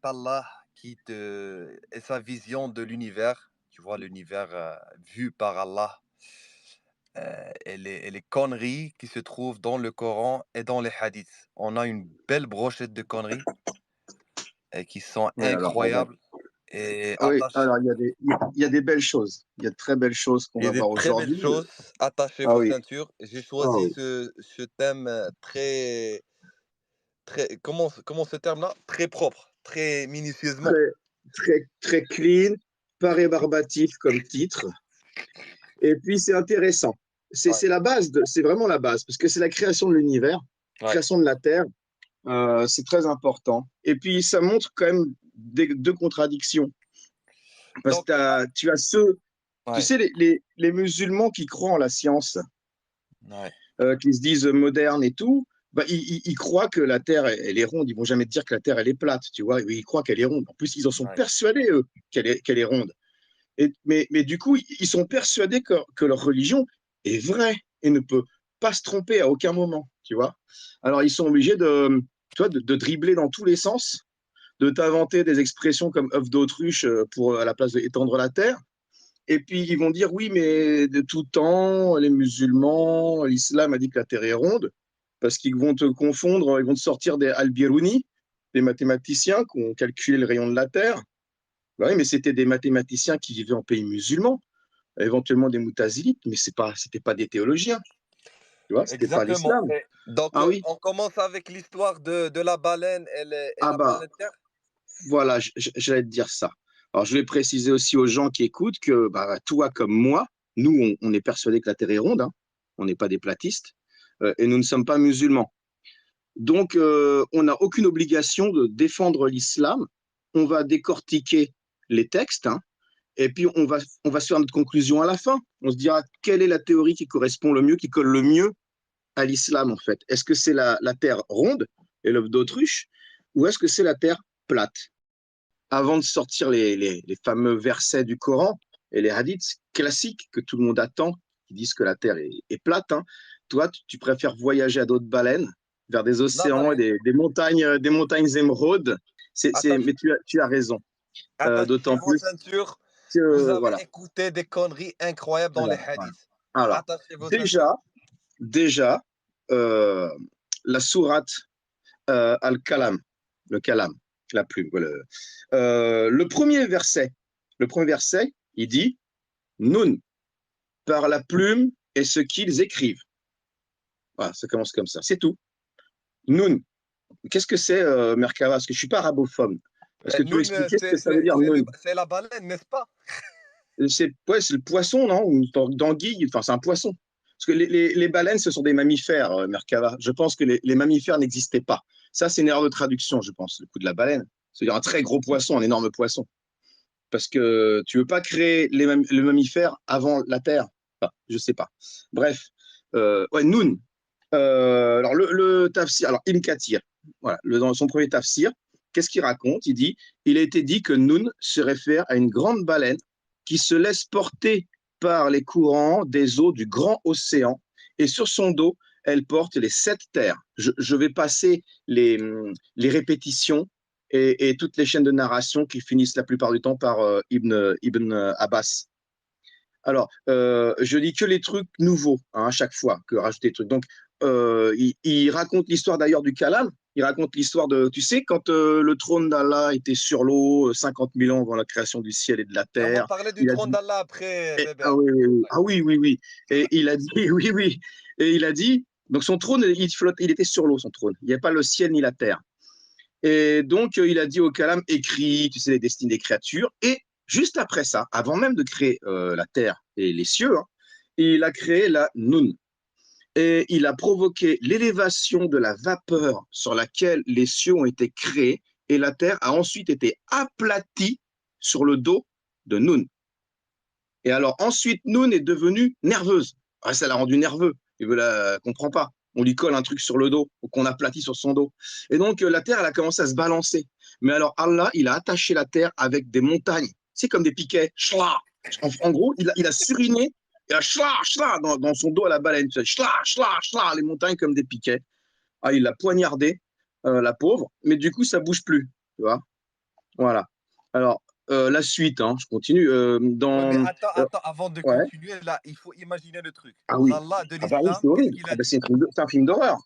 c'est Allah et sa vision de l'univers. Tu vois, l'univers vu par Allah et les conneries qui se trouvent dans le Coran et dans les hadiths. On a une belle brochette de conneries qui sont Oui, alors, regarde. incroyables et Oui, attachées. alors il y a des belles choses. Il y a de très belles choses qu'on Il y a va des voir très belles aujourd'hui. choses. Attachez Ah vos oui, ceintures. J'ai ah choisi oui. ce thème très, comment ce terme-là? Très propre, très minutieusement. Très, très clean, pas rébarbatif comme titre. Et puis c'est intéressant. Ouais, C'est la base, c'est vraiment la base, parce que c'est la création de l'univers, ouais. création de la Terre. C'est très important. Et puis ça montre quand même deux contradictions. Parce que Donc, tu as ceux, tu ouais, sais, les musulmans qui croient en la science, ouais, qui se disent modernes et tout, bah, ils croient que la Terre, elle est ronde. Ils vont jamais te dire que la Terre, elle est plate, tu vois. Ils croient qu'elle est ronde. En plus, ils en sont ouais. persuadés, eux, qu'elle est ronde. Mais du coup, ils sont persuadés que leur religion est vraie et ne peut pas se tromper à aucun moment, tu vois. Alors, ils sont obligés tu vois, de dribbler dans tous les sens, de t'inventer des expressions comme œuf d'autruche à la place d'étendre la terre. Et puis, ils vont dire, oui, mais de tout temps, les musulmans, l'islam a dit que la terre est ronde, parce qu'ils vont te confondre, ils vont te sortir des Al-Biruni, des mathématiciens qui ont calculé le rayon de la terre. Bah oui, mais c'était des mathématiciens qui vivaient en pays musulmans, éventuellement des moutazilites, mais c'était pas des théologiens, tu vois, c'était pas Exactement. l'islam. Donc, Ah oui, on commence avec l'histoire de la baleine et ah la bah, planète Terre. voilà, j'allais te dire ça. Alors, je vais préciser aussi aux gens qui écoutent que, bah, toi comme moi, nous, on est persuadés que la Terre est ronde, hein. On n'est pas des platistes, et nous ne sommes pas musulmans. Donc, on n'a aucune obligation de défendre l'islam. On va décortiquer les textes, hein, et puis on va se faire notre conclusion à la fin. On se dira quelle est la théorie qui correspond le mieux, qui colle le mieux à l'islam, en fait. Est-ce que c'est la terre ronde et l'œuf d'autruche, ou est-ce que c'est la terre plate? Avant de sortir les fameux versets du Coran et les hadiths classiques que tout le monde attend, qui disent que la terre est plate, hein, toi, tu préfères voyager à d'autres baleines, vers des La océans et baleine, des montagnes émeraudes. attache- Mais tu as raison. attachez D'autant vos plus ceintures. Vous que, avez voilà. écouté des conneries incroyables dans les Voilà, voilà. hadiths. Alors, Attachez vos ceintures. déjà, euh, la sourate Al-Kalam, le Kalam, la plume. Voilà. Le premier verset, il dit Nun, par la plume et ce qu'ils écrivent. Voilà, ça commence comme ça, c'est tout. Nun. Qu'est-ce que c'est, Merkava? Parce que je ne suis pas arabophone. Est-ce que tu peux Noun, expliquer ce que ça veut dire, Nun? c'est la baleine, n'est-ce pas? C'est ouais, le poisson, non? Ou d'anguille, enfin, c'est un poisson. Parce que les baleines, ce sont des mammifères, Merkava. Je pense que les mammifères n'existaient pas. Ça, c'est une erreur de traduction, je pense, le coup de la baleine. C'est-à-dire un très gros poisson, un énorme poisson. Parce que tu ne veux pas créer le mammifère avant la Terre. Enfin, je ne sais pas. Bref, ouais, Noun. Alors, le tafsir, alors, Ibn Kathir, voilà, dans son premier tafsir, qu'est-ce qu'il raconte? Il dit il a été dit que Noun se réfère à une grande baleine qui se laisse porter par les courants des eaux du grand océan et sur son dos, elle porte les sept terres. Je vais passer les répétitions et toutes les chaînes de narration qui finissent la plupart du temps par Ibn Abbas. Alors, je dis que les trucs nouveaux, hein, à chaque fois, que rajouter des trucs. Donc, il raconte l'histoire d'ailleurs du Kalam. Il raconte l'histoire de, tu sais, quand le trône d'Allah était sur l'eau 50 000 ans avant la création du ciel et de la Et on va terre. parler du Il a trône dit, d'Allah après, bébé. ah oui, oui, oui, ah oui, oui, oui. Et il a dit, oui, oui. Et il a dit, donc son trône, il flotte, il était sur l'eau, son trône. Il n'y a pas le ciel ni la terre. Et donc, il a dit au Kalam, écrit, tu sais, les destinées des créatures. Et juste après ça, avant même de créer la terre et les cieux, hein, il a créé la Nun. Et il a provoqué l'élévation de la vapeur sur laquelle les cieux ont été créés. Et la terre a ensuite été aplatie sur le dos de Nun. Et alors, ensuite, Nun est devenue nerveuse. Ah, ça l'a rendu nerveux. Il ne la comprend pas. On lui colle un truc sur le dos, ou qu'on aplatit sur son dos. Et donc, la terre, elle a commencé à se balancer. Mais alors, Allah, il a attaché la terre avec des montagnes. C'est comme des piquets. Chla. En gros, il a suriné, il a chla, chla, dans son dos à la baleine. Chla, chla, chla, les montagnes comme des piquets. Ah, il l'a poignardé, la pauvre. Mais du coup, ça bouge plus. Tu vois. Voilà. Alors, la suite, hein, je continue. Ouais, mais Dans, attends, avant de ouais. continuer, là, il faut imaginer le truc. Ah oui. L'Allah de Ah bah oui, l'islam, c'est qu'est-ce horrible. qu'il Ah a bah dit? c'est un film d'horreur.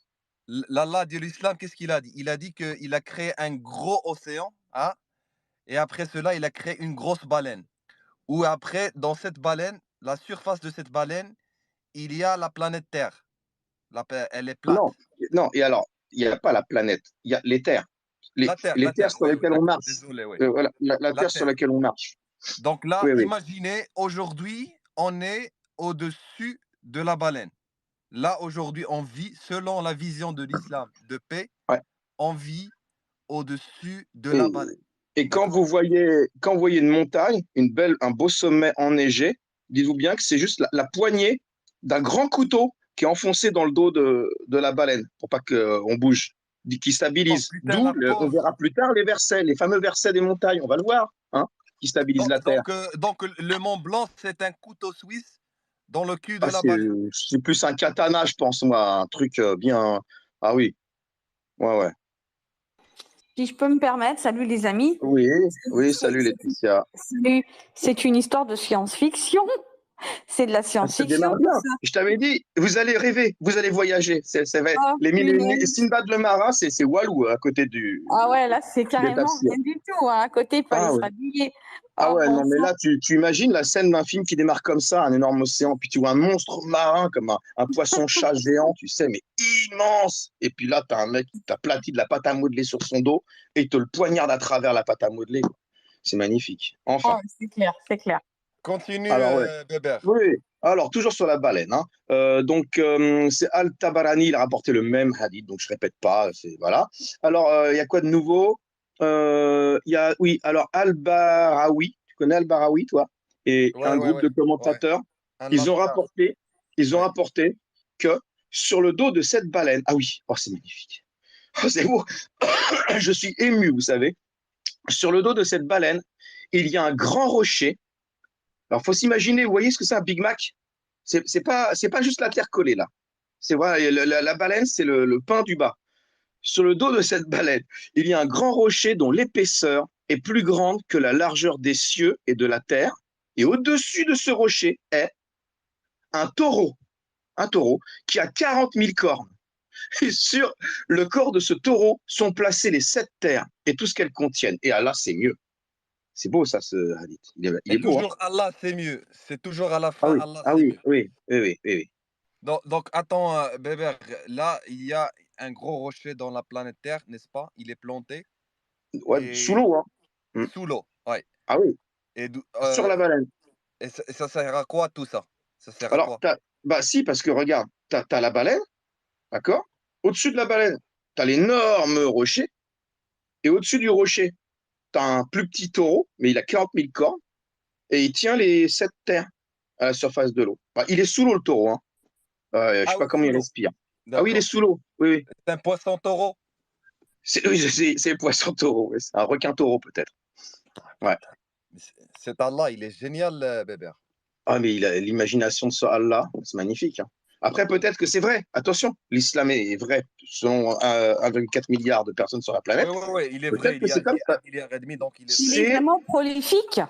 L'Allah de l'islam, qu'est-ce qu'il a dit? Il a dit qu'il a créé un gros océan, hein, et après cela, il a créé une grosse baleine. Ou après, dans cette baleine, la surface de cette baleine, il y a la planète Terre. Elle est Non, plate. non. Et alors, il n'y a pas la planète. Il y a les terres. Les La terres Terre, sur oui, oui, lesquelles on d'accord. marche. Désolé, oui. Voilà, la La terre sur Terre. laquelle on marche. Donc là, Oui, oui. imaginez, aujourd'hui, on est au-dessus de la baleine. Là, aujourd'hui, on vit, selon la vision de l'islam de paix, Ouais. on vit au-dessus de la Et, baleine. et D'accord? quand vous voyez une montagne, un beau sommet enneigé, dites-vous bien que c'est juste la poignée d'un grand couteau qui est enfoncé dans le dos de la baleine pour pas qu'on bouge, qui Oh stabilise. putain, D'où, la on verra pauvre. plus tard les versets, les fameux versets des montagnes, on va le voir, hein, qui stabilisent Donc, la terre. donc, donc, le Mont Blanc, c'est un couteau suisse dans le cul de Ah, la baleine. c'est plus un katana, je pense, moi, un truc bien. Ah oui, ouais, ouais. Si je peux me permettre, salut les amis. Oui, oui, C'est salut Laetitia. salut. C'est une histoire de science-fiction. C'est de la Ah, ça science-fiction, démarre tout bien. ça. Je t'avais dit, vous allez rêver, vous allez voyager. C'est vrai. Oh, Les mille et une nuits. punaise. Sinbad le marin, c'est Walou à côté Ah ouais, là, c'est des carrément Tafsirs. rien du tout, hein. À côté, il faut aller Ah se ouais. rhabiller. Ah Oh, ouais, bon non, mais sang. là, tu imagines la scène d'un film qui démarre comme ça, un énorme océan, puis tu vois un monstre marin comme un poisson-chat géant, tu sais, mais immense. Et puis là, t'as un mec qui t'aplatit de la pâte à modeler sur son dos et il te le poignarde à travers la pâte à modeler. C'est magnifique. Oh, Enfin. c'est clair, c'est clair. Continue, Alors, ouais. Bébert. Oui, alors toujours sur la baleine, hein. Donc c'est Al-Tabarani, il a rapporté le même hadith, donc je répète pas, voilà. Alors il y a quoi de nouveau? Il y a oui, alors Al-Barawi, tu connais Al-Barawi toi? Et Ouais, un ouais, groupe ouais. de Ouais. commentateurs, Un ils ont laftar. rapporté, ils ont Ouais. rapporté que sur le dos de cette baleine, ah oui, oh c'est magnifique, oh, c'est beau, je suis ému, vous savez. Sur le dos de cette baleine, il y a un grand rocher. Alors, faut s'imaginer, vous voyez ce que c'est un Big Mac? C'est pas juste la terre collée là. C'est voilà, la baleine, c'est le pain du bas. Sur le dos de cette baleine, il y a un grand rocher dont l'épaisseur est plus grande que la largeur des cieux et de la terre. Et au-dessus de ce rocher est un taureau qui a 40 000 cornes. Et sur le corps de ce taureau sont placées les 7 terres et tout ce qu'elles contiennent. Et Allah, c'est mieux. C'est beau ça, ce hadith. Il Et est beau, hein? toujours Allah, c'est mieux. C'est toujours à la Ah fin, oui, Allah, ah c'est oui, mieux. oui, oui, oui, oui, oui. Donc, attends, Bébert, là, il y a un gros rocher dans la planète Terre, n'est-ce pas? Il est planté Ouais, sous et l'eau, hein. Mm. sous l'eau. Ouais. Ah oui, Et, sur la baleine. ça sert à quoi tout ça? Ça sert à Alors, quoi? bah si, parce que regarde, t'as la baleine, d'accord? Au-dessus de la baleine, t'as l'énorme rocher, et au-dessus du rocher, t'as un plus petit taureau, mais il a 40 000 cornes, et il tient les 7 terres à la surface de l'eau. Bah, il est sous l'eau, le taureau, hein. Je sais Ah pas oui, comment sous il l'eau. respire. Ah oui, il est D'accord. sous l'eau, oui, oui. C'est un poisson taureau. Oui, c'est le poisson taureau, oui, c'est un requin taureau peut-être. Ah, Ouais. putain. Cet Allah, il est génial, Bébert. Ah, mais l'imagination de ce Allah, c'est magnifique, hein. Après, peut-être que c'est vrai. Attention, l'islam est vrai selon 1,4 milliard de personnes sur la Oui, planète. oui, oui, il est Peut-être vrai. que c'est comme Il y a ça. 1,5 milliard, donc il est Il vrai. est C'est, vraiment prolifique.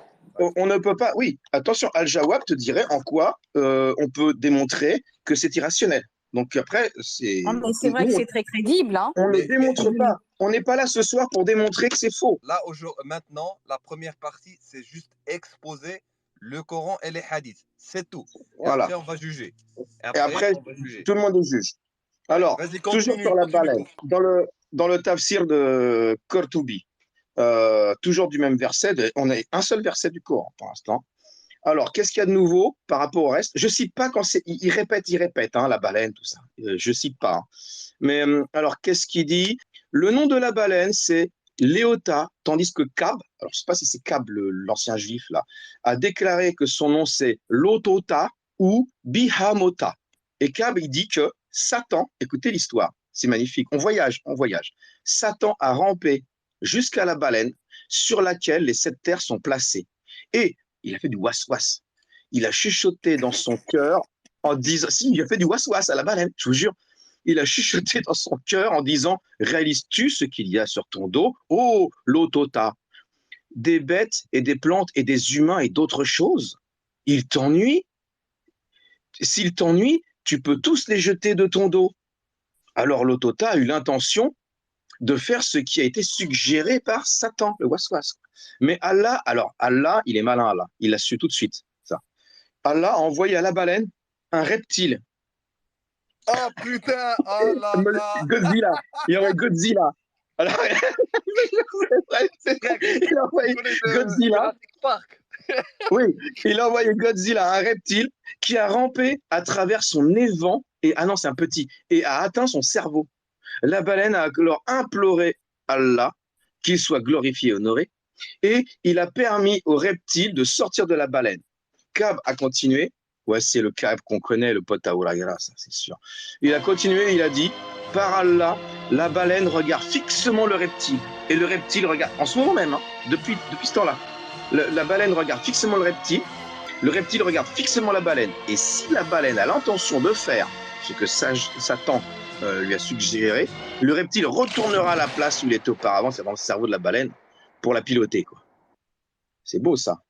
Ouais. on ne peut pas. Oui, attention, Al-Jawab te dirait en quoi on peut démontrer que c'est irrationnel. Donc après, Oh, mais c'est vrai que nous, c'est très crédible, hein. on ne Mais démontre pas. On n'est pas là ce soir pour démontrer que c'est faux. là, maintenant, la première partie, c'est juste exposer le Coran et les hadiths. C'est tout. Et Voilà. après, on va juger. Et Et après, après, on va juger. tout le monde est juge. Ouais. Alors, Vas-y, toujours continue, sur la continue. baleine, dans le tafsir de Qurtubi, toujours du même verset, on a un seul verset du Coran pour l'instant. Alors, qu'est-ce qu'il y a de nouveau par rapport au reste? Je cite pas quand c'est. Il répète, hein, la baleine, tout ça. Je cite pas, hein. Mais alors, qu'est-ce qu'il dit? Le nom de la baleine, c'est Léota, tandis que Kab, alors je sais pas si c'est Kab, l'ancien juif, là, a déclaré que son nom c'est Lotota ou Bihamota. Et Kab, il dit que Satan, écoutez l'histoire, c'est magnifique, on voyage, on voyage. Satan a rampé jusqu'à la baleine sur laquelle les 7 terres sont placées. Et il a fait du was-was. Il a chuchoté dans son cœur en disant, si, il a fait du was-was à la baleine, je vous jure. Il a chuchoté dans son cœur en disant, réalises-tu ce qu'il y a sur ton dos? Oh, Lotota. des bêtes et des plantes et des humains et d'autres choses. Ils t'ennuient. S'ils t'ennuient, tu peux tous les jeter de ton dos. Alors l'Otota a eu l'intention de faire ce qui a été suggéré par Satan, le waswas. Mais Allah, alors Allah, il est malin, Allah. Il l'a su tout de suite, ça. Allah a envoyé à la baleine un reptile. Oh putain, oh là là. Godzilla. Il y aurait Godzilla. Alors, Frère, il a tu envoyé connais Godzilla. Jurassic Park. Oui, il a envoyé Godzilla, un reptile, qui a rampé à travers son évent, et ah non, c'est un petit, et a atteint son cerveau. La baleine a alors imploré Allah qu'il soit glorifié et honoré, et il a permis au reptile de sortir de la baleine. Kab a continué, ouais, c'est le Kab qu'on connaît, le pote à Ouragra, ça c'est sûr. Il a continué, il a dit, par Allah, la baleine regarde fixement le reptile, et le reptile regarde, en ce moment même, hein, depuis ce temps-là, la baleine regarde fixement le reptile regarde fixement la baleine, et si la baleine a l'intention de faire ce que Satan lui a suggéré, le reptile retournera à la place où il était auparavant, c'est dans le cerveau de la baleine, pour la piloter, quoi. C'est beau, ça.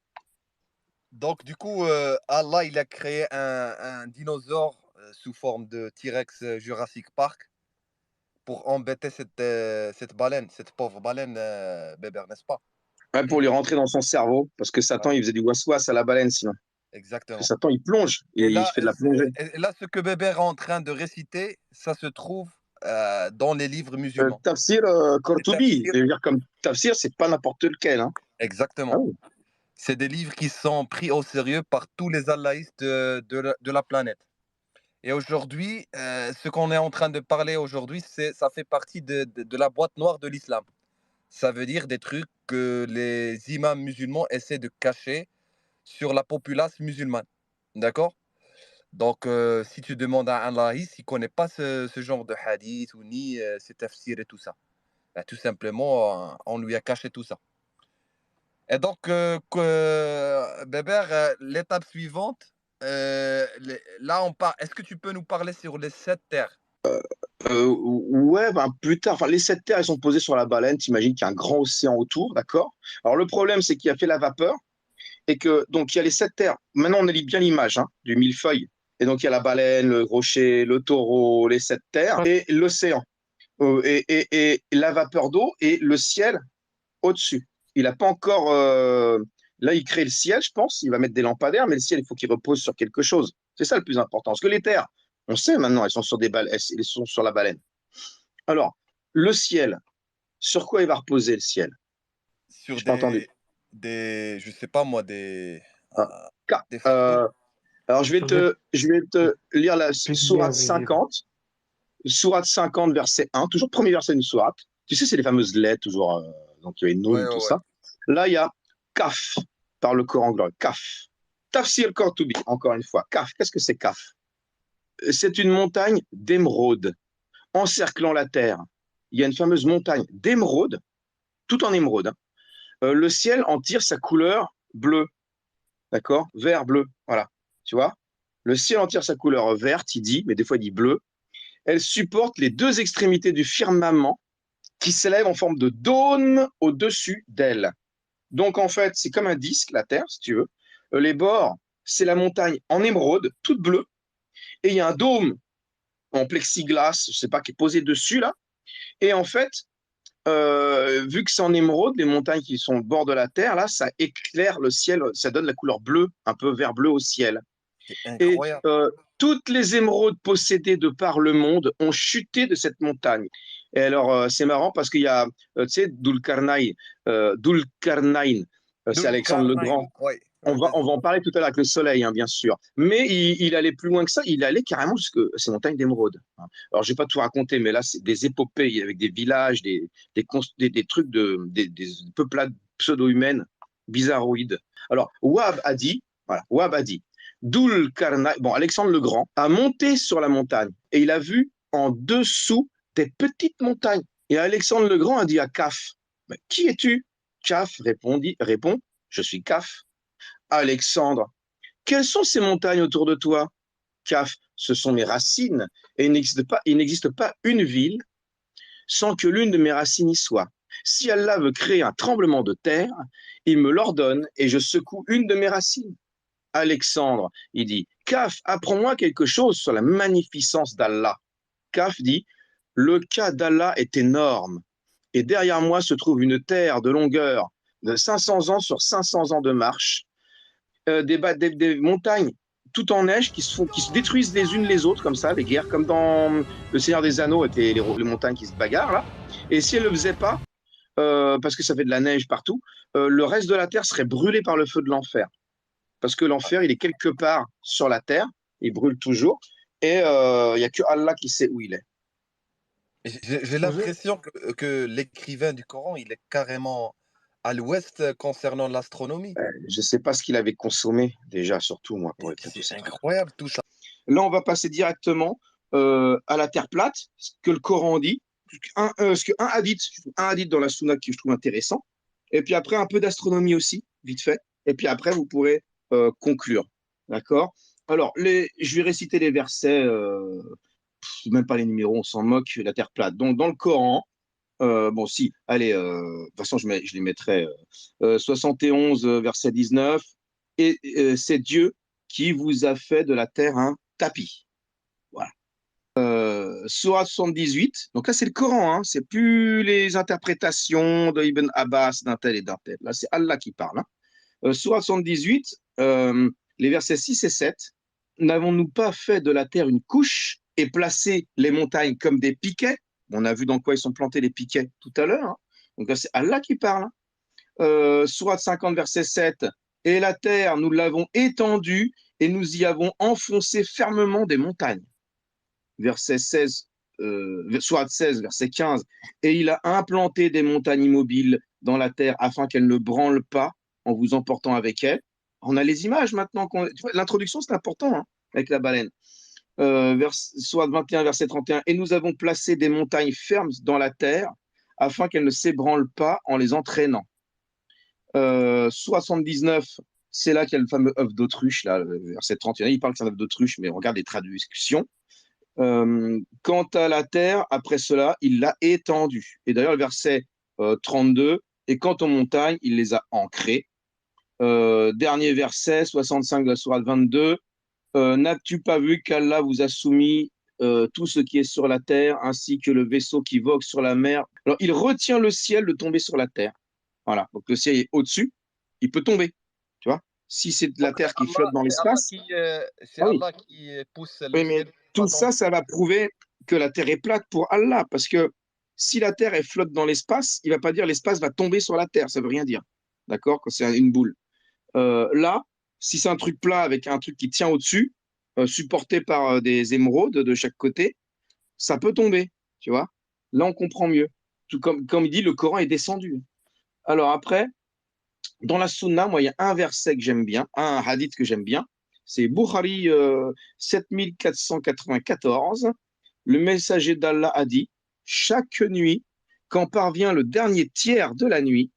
Donc, du coup, Allah, il a créé un dinosaure sous forme de T-Rex Jurassic Park pour embêter cette baleine, cette pauvre baleine, Bébert, n'est-ce pas? Ouais, pour lui rentrer dans son cerveau, parce que Satan, Ouais, il faisait du waswas à la baleine, sinon. Parce que exactement. Satan, il plonge, et Et il là, fait de la plongée. ce que Bébert est en train de réciter, ça se trouve dans les livres musulmans. Tafsir Les Kortubi, tafsirs, je veux dire, comme Tafsir, c'est pas n'importe lequel, hein. Ah exactement. oui. C'est des livres qui sont pris au sérieux par tous les allahistes de la planète. Et aujourd'hui, ce qu'on est en train de parler aujourd'hui, ça fait partie de la boîte noire de l'islam. Ça veut dire des trucs que les imams musulmans essaient de cacher sur la populace musulmane. D'accord? Donc, si tu demandes à un laïc, il ne connaît pas ce genre de hadith ou ni ces tafsirs et tout ça. Ben, tout simplement, on lui a caché tout ça. Et donc, Bébert, l'étape suivante, là, on part. Est-ce que tu peux nous parler sur les 7 terres? Ouais, ben plus tard. Enfin, les 7 terres, elles sont posées sur la baleine. T'imagines qu'il y a un grand océan autour, d'accord? Alors, le problème, c'est qu'il a fait la vapeur et que, donc, il y a les 7 terres. Maintenant, on élit bien l'image, hein, du millefeuille. Et donc, il y a la baleine, le rocher, le taureau, les 7 terres et l'océan. Et la vapeur d'eau et le ciel au-dessus. Il n'a pas encore. Là, il crée le ciel, je pense. Il va mettre des lampadaires, mais le ciel, il faut qu'il repose sur quelque chose. C'est ça le plus important. Parce que les terres, on sait maintenant, elles sont sur elles sont sur la baleine. Alors, le ciel, sur quoi il va reposer le ciel? Sur Je pas entendu. je sais pas moi, Ah. des fruits. Alors, Sur des je vais te lire la piliers sourate invisibles. 50, verset 1, toujours premier verset d'une sourate. Tu sais, c'est les fameuses lettres, toujours. Donc, il y avait Ouais, Noun, tout ouais, ouais. ça. Là, il y a Kaf, par le Coran glorieux. Kaf. Tafsir Kortubi, encore une fois. Kaf, qu'est-ce que c'est Kaf? C'est une montagne d'émeraude encerclant la terre. Il y a une fameuse montagne d'émeraude, tout en émeraude, hein. Le ciel en tire sa couleur bleue, d'accord? Vert, bleu, voilà. Tu vois? Le ciel en tire sa couleur verte, il dit, mais des fois il dit bleu. Elle supporte les deux extrémités du firmament qui s'élève en forme de dôme au-dessus d'elle. Donc en fait, c'est comme un disque, la Terre, si tu veux. Les bords, c'est la montagne en émeraude, toute bleue, et il y a un dôme en plexiglas, je sais pas, qui est posé dessus là. Et en fait, vu que c'est en émeraude, les montagnes qui sont au bord de la Terre, là, ça éclaire le ciel, ça donne la couleur bleue, un peu vert bleu au ciel. C'est Et incroyable. toutes les émeraudes possédées de par le monde ont chuté de cette montagne. Et alors, c'est marrant parce qu'il y a, tu sais, Dulkarnain, c'est Alexandre le Dulkarnain. Grand. Ouais, On ouais, va, on désolé. va en parler tout à l'heure avec le soleil, hein, bien sûr. Mais il allait plus loin que ça. Il allait carrément jusque ces montagnes d'émeraude, hein. Alors, je vais pas tout raconter, mais là, c'est des épopées avec des villages, des trucs des peuplades pseudo-humaines, bizarroïdes. Alors, Wahab a dit, Dulkarnain, bon, Alexandre le Grand, a monté sur la montagne et il a vu en dessous des petites montagnes. Et Alexandre le Grand a dit à Kaf, mais qui es-tu? Kaf répond, je suis Kaf. Alexandre, quelles sont ces montagnes autour de toi? Kaf, ce sont mes racines, et il n'existe pas une ville sans que l'une de mes racines y soit. Si Allah veut créer un tremblement de terre, il me l'ordonne et je secoue une de mes racines. Alexandre, il dit, Kaf, apprends-moi quelque chose sur la magnificence d'Allah. Kaf dit, le cas d'Allah est énorme et derrière moi se trouve une terre de longueur de 500 ans sur 500 ans de marche, des montagnes tout en neige qui se détruisent les unes les autres comme ça, les guerres, comme dans Le Seigneur des Anneaux avec les montagnes qui se bagarrent là. Et si elles ne le faisaient pas, parce que ça fait de la neige partout, le reste de la terre serait brûlé par le feu de l'enfer. Parce que l'enfer, il est quelque part sur la terre, il brûle toujours, et il n'y a que Allah qui sait où il est. J'ai l'impression que l'écrivain du Coran, il est carrément à l'ouest concernant l'astronomie. Je ne sais pas ce qu'il avait consommé déjà, surtout moi, pour écouter C'est ça. incroyable tout ça. Là, on va passer directement à la terre plate, ce que le Coran dit, ce qu'un hadith dans la Sunna que je trouve intéressant, et puis après un peu d'astronomie aussi, vite fait, et puis après vous pourrez conclure, d'accord? Alors, je vais réciter les versets, même pas les numéros, on s'en moque, la terre plate. Donc, dans le Coran, bon, si, allez, de toute façon, je les mettrai 71, verset 19, et c'est Dieu qui vous a fait de la terre un tapis. Voilà. Sourate 78, donc là c'est le Coran, hein, c'est plus les interprétations de Ibn Abbas d'un tel et d'un tel. Là c'est Allah qui parle. Hein. Sourate 78, les versets 6 et 7, n'avons-nous pas fait de la terre une couche et placé les montagnes comme des piquets? On a vu dans quoi ils sont plantés les piquets tout à l'heure. Hein. Donc là c'est Allah qui parle. Hein. Sourate 50, verset 7, et la terre, nous l'avons étendue et nous y avons enfoncé fermement des montagnes. Verset 16, Sourate 16, verset 15, et il a implanté des montagnes immobiles dans la terre afin qu'elles ne branlent pas en vous emportant avec elles. On a les images maintenant. L'introduction, c'est important hein, avec la baleine. Sourate 21, verset 31, et nous avons placé des montagnes fermes dans la terre afin qu'elles ne s'ébranlent pas en les entraînant. 79, c'est là qu'il y a le fameux œuf d'autruche, là, verset 31, il parle que c'est un œuf d'autruche, mais on regarde les traductions. Quant à la terre, après cela, il l'a étendue. Et d'ailleurs, le verset 32, et quant aux montagnes, il les a ancrées. Dernier verset, 65 de la sourate 22, n'as-tu pas vu qu'Allah vous a soumis tout ce qui est sur la terre, ainsi que le vaisseau qui vogue sur la mer? Alors, il retient le ciel de tomber sur la terre. Voilà, donc le ciel est au-dessus, il peut tomber, tu vois. Si c'est de la terre qui flotte dans l'espace, C'est Allah qui pousse le oui, mais ciel. tout ça, ça va prouver que la terre est plate pour Allah, parce que si la terre elle flotte dans l'espace, il va pas dire l'espace va tomber sur la terre, ça veut rien dire, d'accord, quand c'est une boule. Là, si c'est un truc plat avec un truc qui tient au-dessus, supporté par des émeraudes de chaque côté, ça peut tomber, tu vois. Là, on comprend mieux. Tout comme il dit, le Coran est descendu. Alors après, dans la Sunna, moi, il y a un verset que j'aime bien, un hadith que j'aime bien, c'est Bukhari 7494. Le messager d'Allah a dit, chaque nuit, quand parvient le dernier tiers de la nuit,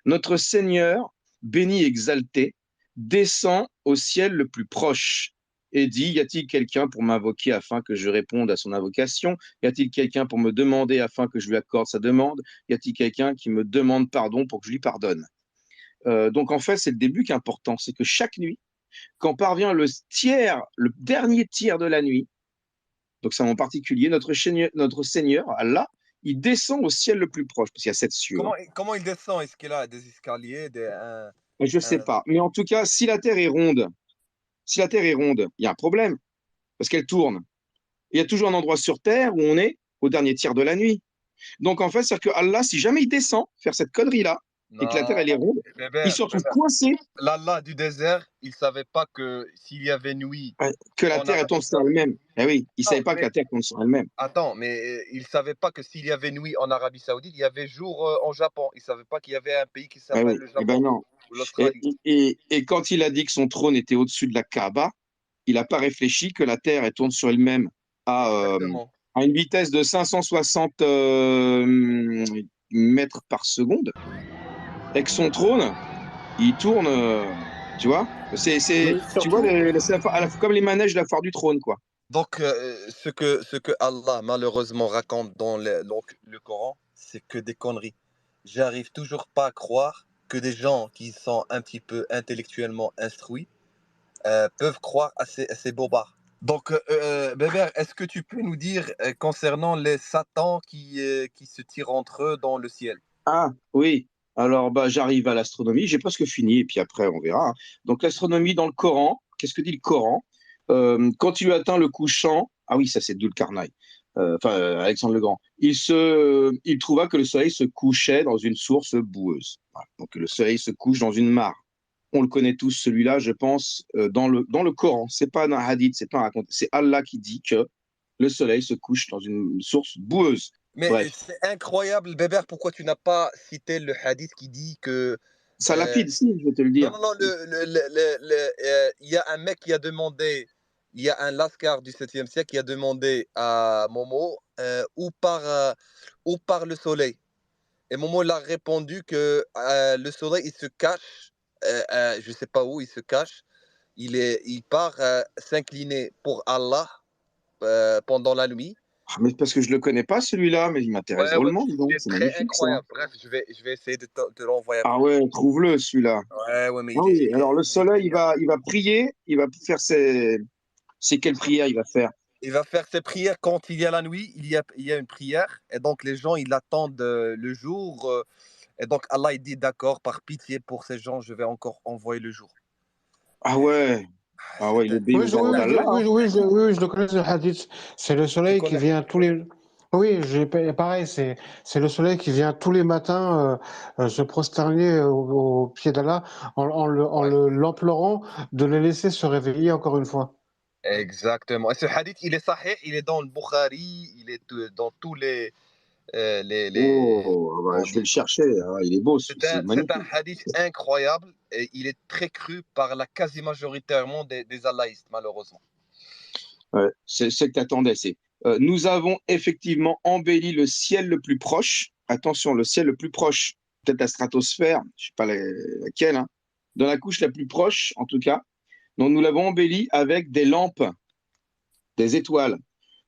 notre Seigneur, béni et exalté, descend au ciel le plus proche et dit, y a-t-il quelqu'un pour m'invoquer afin que je réponde à son invocation? Y a-t-il quelqu'un pour me demander afin que je lui accorde sa demande? Y a-t-il quelqu'un qui me demande pardon pour que je lui pardonne? Donc en fait, c'est le début qui est important, c'est que chaque nuit, quand parvient le dernier tiers de la nuit, donc c'est en particulier notre Seigneur, Allah, il descend au ciel le plus proche, parce qu'il y a 7 cieux. Comment il descend? Est-ce qu'il a des escaliers, Je ne sais pas, mais en tout cas, si la Terre est ronde, il y a un problème, parce qu'elle tourne. Il y a toujours un endroit sur Terre où on est au dernier tiers de la nuit. Donc en fait, c'est-à-dire que Allah, si jamais il descend faire cette connerie-là, et que la Terre elle est ronde, il se retrouve coincé. L'Allah du désert, il savait pas que s'il y avait nuit, que la Terre elle tourne sur elle-même. Eh oui, il savait pas que la Terre tourne sur elle-même. Attends, mais il savait pas que s'il y avait nuit en Arabie Saoudite, il y avait jour en Japon. Il savait pas qu'il y avait un pays qui s'appelle le Japon. Eh ben non. Ou l'Australie. Et quand il a dit que son trône était au-dessus de la Kaaba, il n'a pas réfléchi que la Terre elle tourne sur elle-même à une vitesse de 560 mètres par seconde. Et que son trône, il tourne, tu vois, tu vois, comme les manèges de la foire du trône, quoi. Donc, ce que Allah malheureusement raconte dans le Coran, c'est que des conneries. j'arrive toujours pas à croire que des gens qui sont un petit peu intellectuellement instruits peuvent croire à ces bobards. Donc, Bébert, est-ce que tu peux nous dire concernant les satans qui se tirent entre eux dans le ciel? Ah, oui. Alors, bah, j'arrive à l'astronomie. J'ai presque fini, et puis après, on verra, hein. Donc, l'astronomie dans le Coran, qu'est-ce que dit le Coran? Quand tu atteins le couchant, ah oui, ça c'est Dulcarnaï, Alexandre le Grand, il trouva que le soleil se couchait dans une source boueuse. Voilà. Donc, le soleil se couche dans une mare. On le connaît tous, celui-là, je pense, dans le Coran. C'est pas un hadith, c'est pas un raconte, c'est Allah qui dit que le soleil se couche dans une source boueuse. Mais Bref, c'est incroyable, Bébert, pourquoi tu n'as pas cité le hadith qui dit que ça euh, lapide, si, je vais te le non, dire. non, non, il y a un mec qui a demandé, il y a un lascar du 7e siècle qui a demandé à Momo où part le soleil. Et Momo l'a répondu que le soleil, il se cache, je ne sais pas où il se cache, il part s'incliner pour Allah pendant la nuit. Ah, mais parce que je le connais pas celui-là, mais il m'intéresse Ouais, ouais, drôlement, dis donc. il est C'est très magnifique ça. incroyable. Bref, je vais essayer de te l'envoyer Ah après. ouais, trouve-le celui-là. Ouais, ouais, mais Ah oui, alors le il est soleil, génial. il va prier, il va faire c'est quelle prière il va faire? Il va faire ses prières quand il y a la nuit, il y a une prière, et donc les gens, ils attendent le jour, et donc Allah, il dit, d'accord, par pitié pour ces gens, je vais encore envoyer le jour. Ah Et ouais, ah ouais, il obéit Oui, aux ordres d'Allah, hein. je le connais ce hadith. C'est le tu soleil qui connais? vient tous les. Oui, pareil, c'est le soleil qui vient tous les matins se prosterner au pied d'Allah Ouais, l'implorant de le laisser se réveiller encore une fois. exactement. Et ce hadith, il est sahih, il est dans le Bukhari, dans tous Oh, ah bah, comment on je vais dit? le chercher, hein. Il est beau, c'est C'est un magnifique. hadith incroyable et il est très cru par la quasi-majoritairement des allahïstes, malheureusement. Ouais, c'est ce que tu attendais. Nous avons effectivement embelli le ciel le plus proche. Attention, le ciel le plus proche, peut-être la stratosphère, je sais pas laquelle, hein, dans la couche la plus proche, en tout cas. Donc, nous l'avons embelli avec des lampes, des étoiles,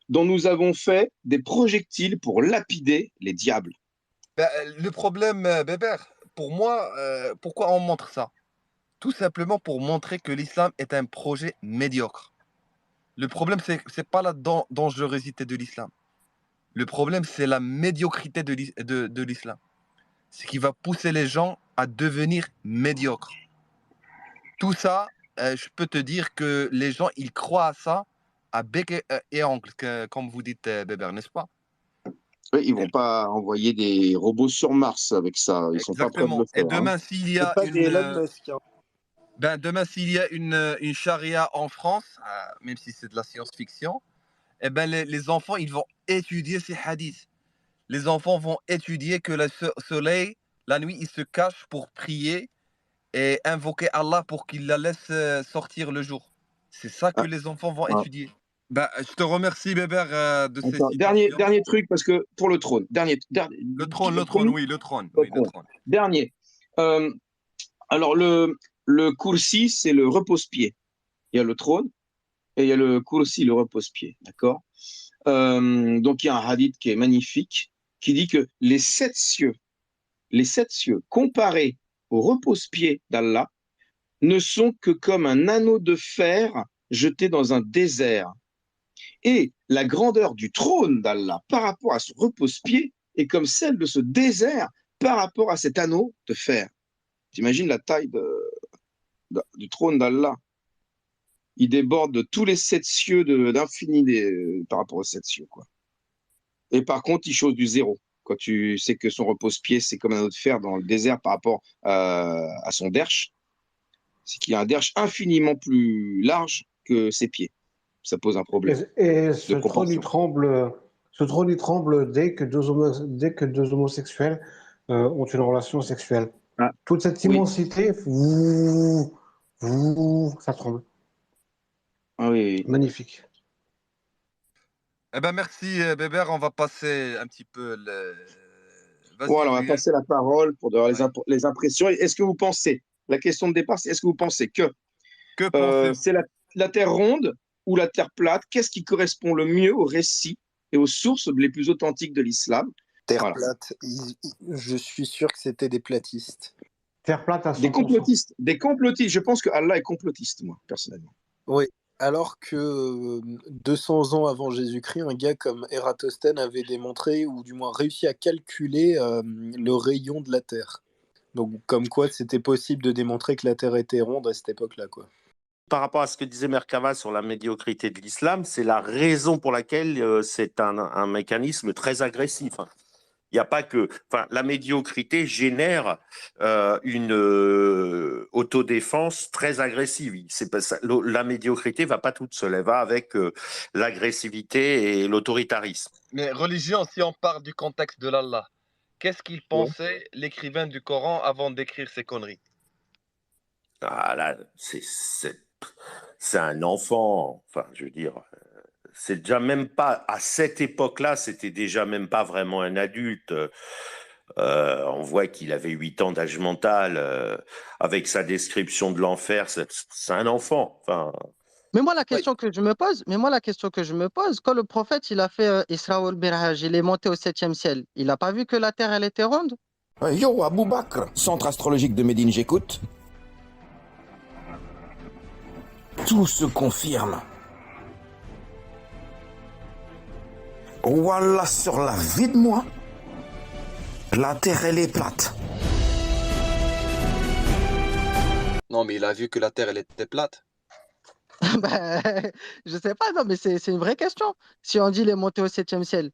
dont nous avons fait des projectiles pour lapider les diables. Ben, le problème, Bébert, pour moi, pourquoi on montre ça? Tout simplement pour montrer que l'islam est un projet médiocre. Le problème, c'est pas la dangerosité de l'islam. Le problème, c'est la médiocrité de l'islam. Ce qui va pousser les gens à devenir médiocres. Tout ça, je peux te dire que les gens, ils croient à ça à bec et ongle, comme vous dites, Bébert, n'est-ce pas? Oui, ils Et- vont pas envoyer des robots sur Mars avec ça. Ils sont pas prêts de le Exactement. Et faire, hein. demain, s'il y C'est a pas des Elon Musk, hein. demain, s'il y a une charia en France, même si c'est de la science-fiction, eh ben, les enfants, ils vont étudier ces hadiths. Les enfants vont étudier que le soleil, la nuit, il se cache pour prier et invoquer Allah pour qu'il la laisse sortir le jour. C'est ça que Ah, les enfants vont ah. étudier. Ben, je te remercie, Bébert, de ces Attends, citations. dernier truc, parce que pour le trône, Le le trône, trône, oui, le trône. le Oui, le trône. trône. Dernier. Euh, alors, le kursi, c'est le repose-pied. Il y a le trône et il y a le kursi, le repose-pied. D'accord? Donc, il y a un hadith qui est magnifique qui dit que les sept cieux, comparés au repose-pied d'Allah, ne sont que comme un anneau de fer jeté dans un désert. Et la grandeur du trône d'Allah par rapport à son repose-pied est comme celle de ce désert par rapport à cet anneau de fer. T'imagines la taille du trône d'Allah. Il déborde de tous les sept cieux d'infini par rapport aux sept cieux, quoi. Et par contre, il chose du zéro. Quand tu sais que son repose-pied, c'est comme un anneau de fer dans le désert par rapport à son derche, c'est qu'il a un derche infiniment plus large que ses pieds. Ça pose un Et, problème et de proportion. ce trône, il tremble dès que deux homosexuels ont une relation sexuelle. Ah, Toute cette oui, immensité, ça tremble. ah, oui, oui. Magnifique. Eh ben, merci, Bébert. On va passer un petit peu Vas-y, Voilà, on va Juliette. passer la parole pour avoir Ouais. les impressions. Est-ce que vous pensez, la question de départ, c'est est-ce que vous pensez que Que pensez-vous? c'est la Terre ronde ou la Terre plate? Qu'est-ce qui correspond le mieux au récit et aux sources les plus authentiques de l'islam? Terre Voilà. plate, je suis sûr que c'était des platistes. Terre plate à Des 100%. complotistes. Des complotistes. Je pense que Allah est complotiste, moi, personnellement. Oui, alors que 200 ans avant Jésus-Christ, un gars comme Ératosthène avait démontré, ou du moins réussi à calculer le rayon de la Terre. Donc comme quoi c'était possible de démontrer que la Terre était ronde à cette époque-là, quoi. Par rapport à ce que disait Merkava sur la médiocrité de l'islam, c'est la raison pour laquelle c'est un mécanisme très agressif. Il n'y a pas que. Enfin, la médiocrité génère une autodéfense très agressive. C'est pas ça, la médiocrité ne va pas toute seule, elle va avec l'agressivité et l'autoritarisme. Mais religion, si on part du contexte de l'Allah, qu'est-ce qu'il pensait l'écrivain du Coran avant d'écrire ces conneries? Ah là, c'est un enfant. Enfin, je veux dire, c'est déjà même pas, à cette époque-là, c'était déjà même pas vraiment un adulte. On voit qu'il avait 8 ans d'âge mental. Avec sa description de l'enfer, c'est un enfant. Enfin, Mais moi, la Oui. question que je me pose, quand le prophète, il a fait Isra wal Miraj, il est monté au 7e ciel, il n'a pas vu que la terre, elle était ronde? Yo, Abou Bakr, centre astrologique de Médine, j'écoute. Tout se confirme. Wallah, sur la vie de moi, la terre, elle est plate. Non, mais il a vu que la Terre, elle était plate. Ben, je sais pas, non, mais c'est une vraie question. Si on dit il est monté au 7e ciel,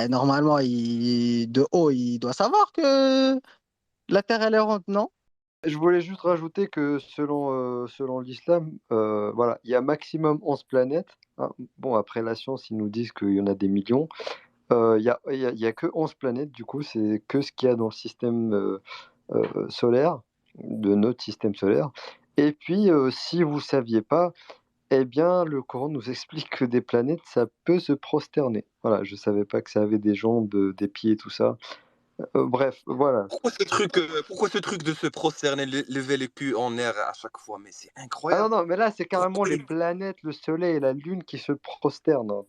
normalement, de haut, il doit savoir que la terre, elle est ronde, non? Je voulais juste rajouter que selon l'islam, voilà, il y a maximum 11 planètes, hein. Bon, après la science, ils nous disent qu'il y en a des millions. Il y a que 11 planètes, du coup, c'est que ce qu'il y a dans le système solaire, de notre système solaire. Et puis, si vous ne saviez pas, eh bien, le Coran nous explique que des planètes, ça peut se prosterner. Voilà, je ne savais pas que ça avait des jambes, des pieds, tout ça. Bref, voilà. Pourquoi ce truc de se prosterner, lever les culs en air à chaque fois? Mais c'est Ah incroyable. non, mais là, c'est carrément Pourquoi les il- planètes, le Soleil et la Lune qui se prosternent, hein.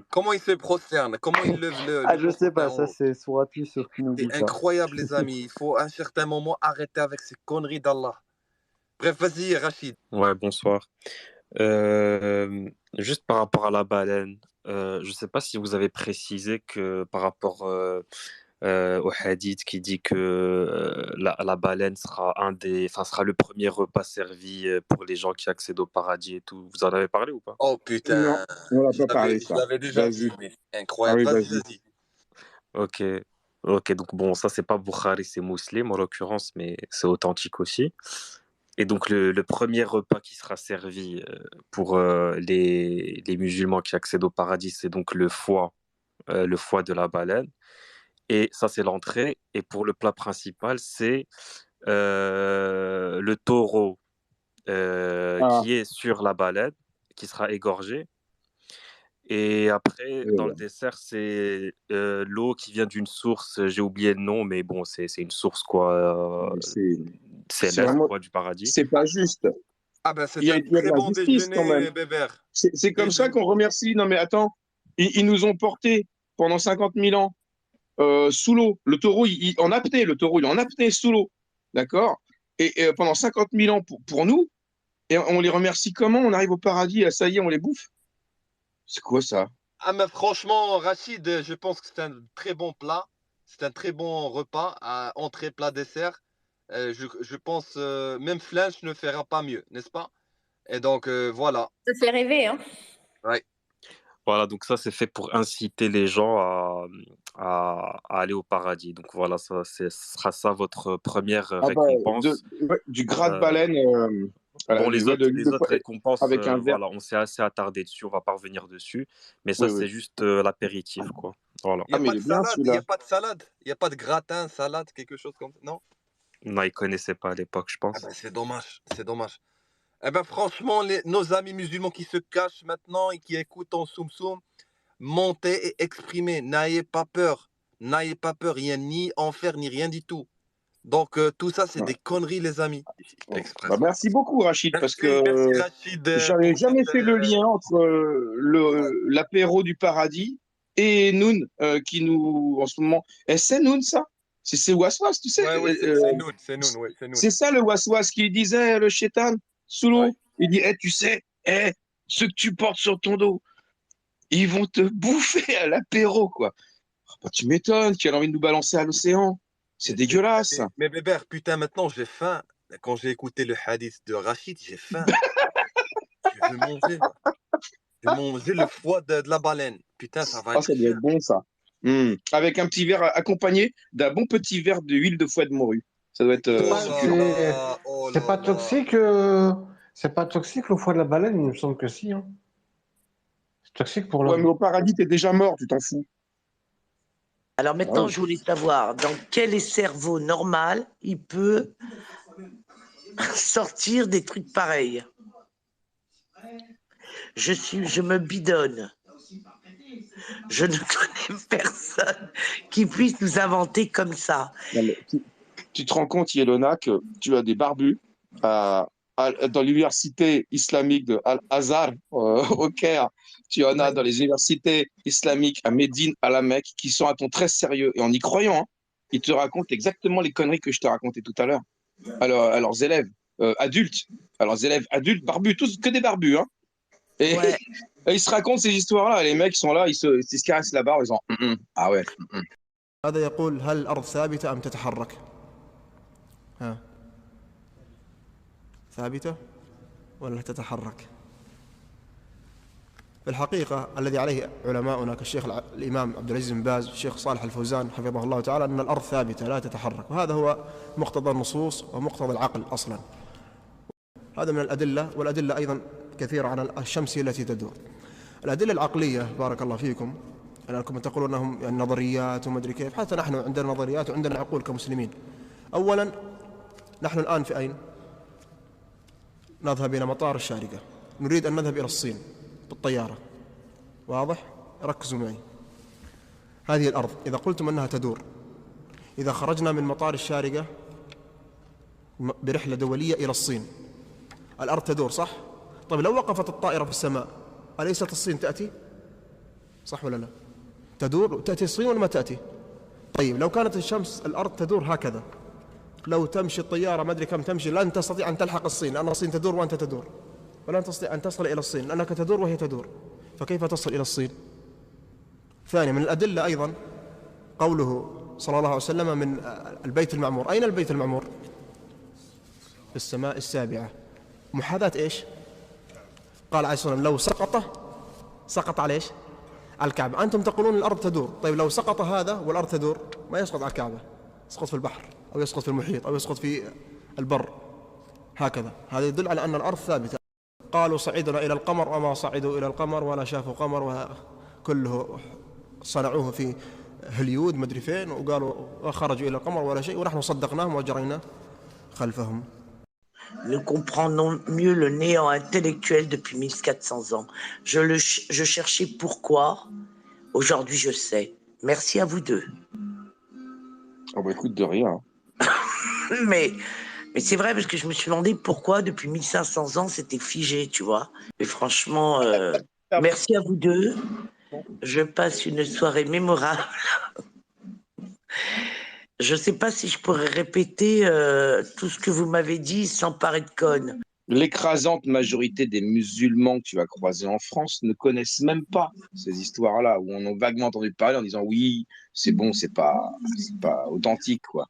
Comment il se prosterne? Comment il lève Ah, le je sais pas, en ça haut? c'est Sourate Yusuf qui nous dit C'est ça. incroyable, les amis. Il faut à un certain moment arrêter avec ces conneries d'Allah. Bref, vas-y, Rachid. Ouais, bonsoir. Juste par rapport à la baleine, je ne sais pas si vous avez précisé que par rapport au hadith qui dit que la baleine sera sera le premier repas servi pour les gens qui accèdent au paradis et tout. Vous en avez parlé ou pas? Oh Non, putain, on n'a pas parlé, je ça. l'avais déjà Vas-y. vu, mais Ah incroyable. oui, Vas-y, vas-y. vas-y. Ok, ok, donc bon, ça c'est pas Bukhari, c'est Muslim en l'occurrence, mais c'est authentique aussi. Et donc le premier repas qui sera servi pour les musulmans qui accèdent au paradis, c'est donc le foie de la baleine. Et ça, c'est l'entrée. Et pour le plat principal, c'est le taureau Ah, qui est sur la baleine, qui sera égorgé. Et après, dans le dessert, c'est l'eau qui vient d'une source. J'ai oublié le nom, mais bon, c'est une source quoi, c'est céleste vraiment, quoi, du paradis. c'est pas juste. Ah ben, Il c'est y a, un il y a de très la bon justice quand même. déjeuner, Bébert. C'est comme ça qu'on remercie. Non, mais attends, ils nous ont portés pendant 50 000 ans sous l'eau. Le taureau, en apnée, le taureau, il est en apnée sous l'eau. D'accord? Et pendant 50 000 ans pour nous, et on les remercie comment? On arrive au paradis, et ça y est, on les bouffe? C'est quoi ça? Ah, mais franchement, Rachid, je pense que c'est un très bon plat. C'est un très bon repas, à entrée, plat, dessert. Je pense même Flinch ne fera pas mieux, n'est-ce pas? Et donc, voilà. Ça fait rêver, hein. Ouais. Voilà, donc ça, c'est fait pour inciter les gens à aller au paradis. Donc voilà, ce sera ça votre première Ah bah, récompense. ouais, du gras de Euh, baleine, Bon, les de l'huile les de autres pois- récompenses, avec un verre. voilà, on s'est assez attardé dessus, on va pas revenir dessus. Mais ça, Oui, oui. c'est juste l'apéritif, quoi. Voilà. Il n'y Ah, a mais pas il de est bien salade, il n'y celui-là. a pas de salade, il n'y a pas de gratin, salade, quelque chose comme ça. Non? Non, ils connaissaient pas à l'époque, je Ah pense. ben, c'est dommage, c'est dommage. Eh ben, franchement, nos amis musulmans qui se cachent maintenant et qui écoutent en Soum Soum, montez et exprimez. N'ayez pas peur. N'ayez pas peur. Il n'y a ni enfer, ni rien du tout. Donc, tout ça, c'est Ouais. des conneries, les amis. Bah, Express. merci beaucoup, Rachid, parce Merci, merci que Rachid j'avais pour jamais cette. fait le lien entre l'apéro du paradis et Noun qui nous, en ce moment, c'est Noun ça? C'est Waswas, tu sais? Ouais, ouais, c'est Noun, c'est Noun, ouais, c'est Noun. C'est ça le Waswas qui disait, le Shaitan, sous l'eau. Ouais. Il dit, tu sais, ceux que tu portes sur ton dos, ils vont te bouffer à l'apéro, quoi. Bah, tu m'étonnes qu'il a envie de nous balancer à l'océan. C'est dégueulasse. Mais Bébert, putain, maintenant j'ai faim. Quand j'ai écouté le hadith de Rachid, j'ai faim. Je veux manger. Je veux manger le foie de la baleine. Putain, ça va Ah, être ça doit bien. être bon, ça. Avec un petit verre accompagné d'un bon petit verre d'huile de foie de morue. Ça doit être Oh là succulent. là, oh C'est là pas là. toxique, c'est pas toxique le foie de la baleine, il me semble que si. Hein. C'est toxique pour Ouais, l'homme. mais au paradis, t'es déjà mort, tu t'en fous. Alors maintenant, oui. je voulais savoir dans quel cerveau normal il peut sortir des trucs pareils. Je me bidonne. Je ne connais personne qui puisse nous inventer comme ça. Non, mais tu te rends compte, Yelona, que tu as des barbus dans l'université islamique de Al-Azhar au Caire. Tu en as dans les universités islamiques à Médine, à la Mecque, qui sont à ton très sérieux. Et en y croyant, hein, ils te racontent exactement les conneries que je te racontais tout à l'heure. À leurs élèves adultes. À leurs élèves adultes, barbus, tous que des barbus. Hein. Et, Ouais. et ils se racontent ces histoires-là. Les mecs sont là, ils se caressent la barre, ils ont ah ouais. هذا يقول هل الأرض ثابتة أم تتحرك؟ ها ثابتة ولا تتحرك؟ في الحقيقة الذي عليه علماؤنا كالشيخ الإمام عبد العزيز بن باز الشيخ صالح الفوزان حفظه الله تعالى أن الأرض ثابتة لا تتحرك، وهذا هو مقتضى النصوص ومقتضى العقل أصلا. هذا من الأدلة، والأدلة أيضا كثيرة عن الشمس التي تدور. الأدلة العقلية بارك الله فيكم، أنكم تقولون أنهم يعني نظريات ومدري كيف، حتى نحن عندنا نظريات وعندنا عقول كمسلمين. أولا نحن الآن في أين؟ نذهب إلى مطار الشارقة، نريد أن نذهب إلى الصين بالطيارة، واضح؟ ركزوا معي. هذه الأرض إذا قلتم أنها تدور، إذا خرجنا من مطار الشارقة برحلة دولية إلى الصين، الأرض تدور صح؟ طيب لو وقفت الطائرة في السماء أليست الصين تأتي؟ صح ولا لا؟ تدور، تأتي الصين ولا ما تأتي؟ طيب لو كانت الشمس الأرض تدور هكذا، لو تمشي الطيارة ما أدري كم تمشي لن تستطيع أن تلحق الصين، لأن الصين تدور وأنت تدور، ولن تستطيع أن تصل إلى الصين لأنك تدور وهي تدور، فكيف تصل إلى الصين؟ ثانيا من الأدلة أيضا قوله صلى الله عليه وسلم من البيت المعمور، أين البيت المعمور؟ في السماء السابعة. محاذاة إيش؟ قال عليه الصلاة والسلام لو سقط على إيش؟ على الكعبة. أنتم تقولون الأرض تدور، طيب لو سقط هذا والأرض تدور ما يسقط على الكعبة، يسقط في البحر أو يسقط في المحيط أو يسقط في البر، هكذا. هذا يدل على أن الأرض ثابتة. قالوا صعدنا إلى القمر وما صعدوا إلى القمر ولا شافوا قمر، وكله صنعوه في هوليود مدري فين، وقالوا خرجوا إلى القمر ولا شيء، ونحن صدقناهم وجرينا خلفهم. Nous comprenons mieux le néant intellectuel depuis 1400 ans. Je cherchais pourquoi. Aujourd'hui, je sais. Merci à vous deux. Oh bah écoute, de rien. Mais c'est vrai, parce que je me suis demandé pourquoi depuis 1500 ans c'était figé, tu vois. Mais franchement, merci à vous deux. Je passe une soirée mémorable. Je ne sais pas si je pourrais répéter tout ce que vous m'avez dit sans paraître conne. L'écrasante majorité des musulmans que tu vas croiser en France ne connaissent même pas ces histoires-là, où on a vaguement entendu parler en disant oui, c'est bon, c'est pas authentique, quoi.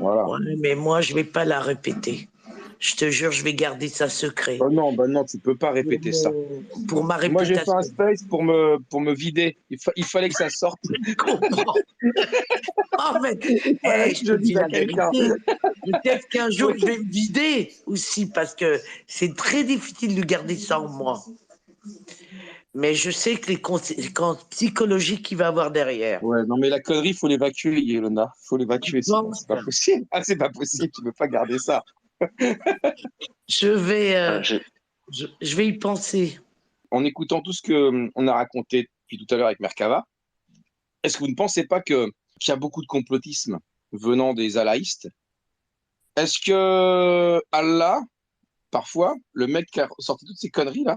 Voilà. Ouais, mais moi, je ne vais pas la répéter. Je te jure, je vais garder ça secret. Oh non, bah non, tu peux pas répéter ça. Pour ma réputation. Moi, j'ai fait un space pour me vider. Il fallait que ça sorte. Je comprends. Oh, mais je te dis la vérité. Peut-être qu'un jour, je vais me vider aussi, parce que c'est très difficile de garder ça en moi. Mais je sais que les conséquences psychologiques qu'il va avoir derrière. Ouais, non, mais la connerie, il faut l'évacuer, Yelona. Il faut l'évacuer, sinon c'est pas possible. Ah, c'est pas possible, tu ne peux pas garder ça. Je vais y penser. En écoutant tout ce qu'on a raconté depuis tout à l'heure avec Merkava, est-ce que vous ne pensez pas qu'il y a beaucoup de complotisme venant des alaïstes? Est-ce que Allah, parfois, le mec qui a sorti toutes ces conneries-là,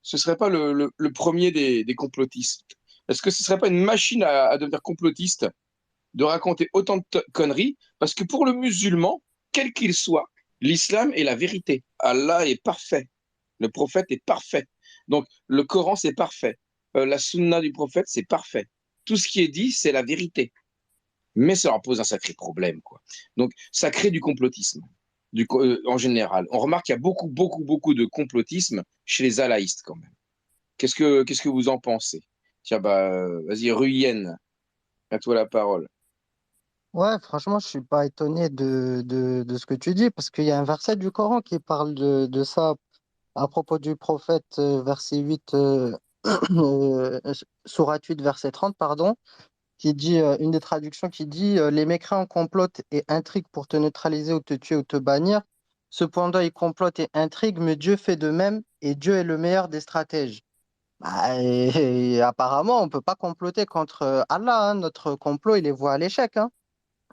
ce serait pas le premier des complotistes? Est-ce que ce serait pas une machine à devenir complotiste de raconter autant de conneries? Parce que pour le musulman, quel qu'il soit, l'islam est la vérité. Allah est parfait. Le prophète est parfait. Donc, le Coran, c'est parfait. La sunna du prophète, c'est parfait. Tout ce qui est dit, c'est la vérité. Mais ça leur pose un sacré problème, quoi. Donc, ça crée du complotisme, en général. On remarque qu'il y a beaucoup, beaucoup, beaucoup de complotisme chez les alaïstes, quand même. Qu'est-ce que vous en pensez? Tiens, bah, vas-y, Ruyen, à toi la parole. Ouais, franchement, je suis pas étonné de ce que tu dis, parce qu'il y a un verset du Coran qui parle de ça à propos du prophète, verset 8, sourate 8, verset 30, pardon, qui dit, une des traductions qui dit, les mécréants complotent et intriguent pour te neutraliser ou te tuer ou te bannir. Cependant, ils complotent et intriguent, mais Dieu fait de même, et Dieu est le meilleur des stratèges. Bah, et apparemment, on peut pas comploter contre Allah, hein. Notre complot, il est voué à l'échec, hein.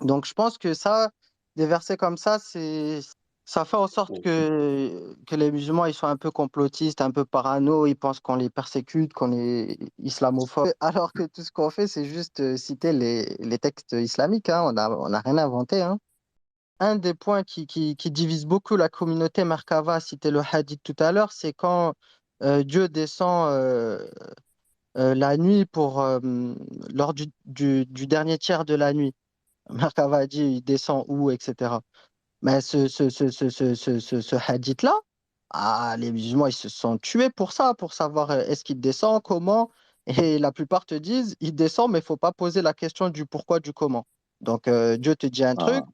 Donc, je pense que ça, des versets comme ça fait en sorte que les musulmans, ils sont un peu complotistes, un peu parano, ils pensent qu'on les persécute, qu'on est islamophobe, alors que tout ce qu'on fait, c'est juste citer les textes islamiques, hein. On a rien inventé, hein. Un des points qui divise beaucoup la communauté, Merkava a cité le hadith tout à l'heure, c'est quand Dieu descend la nuit lors du dernier tiers de la nuit. Merkava a dit, il descend où, etc. Mais ce hadith-là, les musulmans, ils se sont tués pour ça, pour savoir est-ce qu'il descend, comment. Et la plupart te disent, il descend, mais il ne faut pas poser la question du pourquoi, du comment. Donc, Dieu te dit un truc,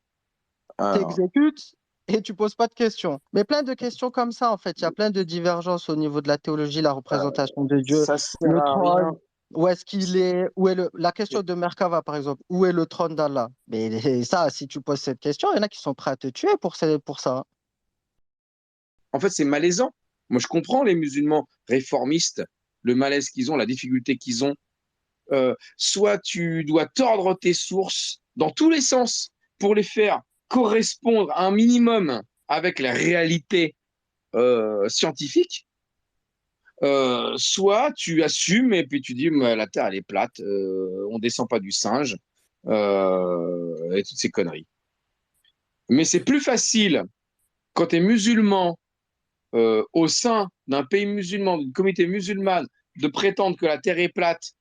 Ah, alors, t'exécutes et tu poses pas de questions. Mais plein de questions comme ça, en fait. Il y a plein de divergences au niveau de la théologie, la représentation de Dieu, ça sert le à rien. trône, où est-ce qu'il est, où est la question de Merkava, par exemple, où est le trône d'Allah? Mais ça, si tu poses cette question, il y en a qui sont prêts à te tuer pour ça. En fait, c'est malaisant. Moi, je comprends les musulmans réformistes, le malaise qu'ils ont, la difficulté qu'ils ont. Soit tu dois tordre tes sources dans tous les sens pour les faire correspondre un minimum avec la réalité scientifique, soit tu assumes et puis tu dis la Terre elle est plate, on descend pas du singe et toutes ces conneries. Mais c'est plus facile quand tu es musulman au sein d'un pays musulman, d'une communauté musulmane, de prétendre que la Terre est plate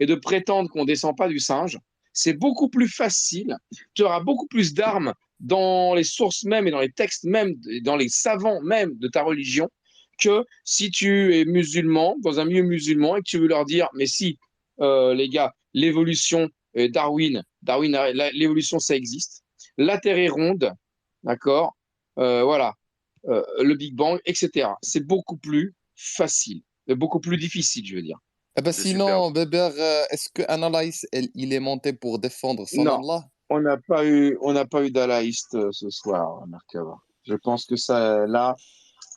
et de prétendre qu'on ne descend pas du singe. C'est beaucoup plus facile. Tu auras beaucoup plus d'armes dans les sources même et dans les textes même, dans les savants même de ta religion, que si tu es musulman, dans un milieu musulman, et que tu veux leur dire, mais si, les gars, l'évolution, Darwin, l'évolution, ça existe. La Terre est ronde, d'accord. Voilà, le Big Bang, etc. C'est beaucoup plus facile, beaucoup plus difficile, je veux dire. Eh ben C'est super. sinon, Bébert, est-ce qu'un analyste, il est monté pour défendre son Non, Allah? on n'a pas eu d'alaïste ce soir, Merkava. Je pense que ça, là,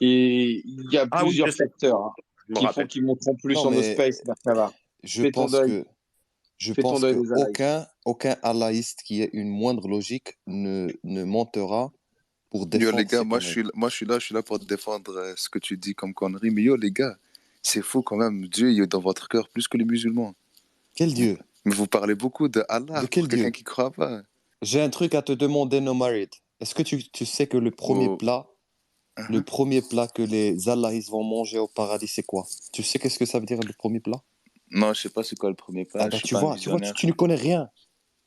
et il y a Ah oui, je plusieurs sais, facteurs je me qui font rappelle. qu'ils monteront plus Non, sur nos mais spaces, Merkava. je Fais ton pense deuil, que je fais ton pense deuil que des alaïstes. aucun allahiste qui ait une moindre logique ne montera pour Yo les défendre gars, ces conneries. je suis là pour défendre ce que tu dis comme connerie. Mais yo les gars, c'est fou quand même. Dieu il est dans votre cœur plus que les musulmans. Quel Dieu? Mais vous parlez beaucoup de De Allah quel pour quelqu'un Dieu? qui croit pas. J'ai un truc à te demander, Nomarid. Est-ce que tu sais que Oh, le uh-huh. premier plat que les allahistes vont manger au paradis, c'est quoi? Tu sais qu'est-ce que ça veut dire le premier plat? Non, je sais pas c'est quoi le premier Ah pas. Je ben suis pas un tu vois, visionnaire. tu ne connais rien.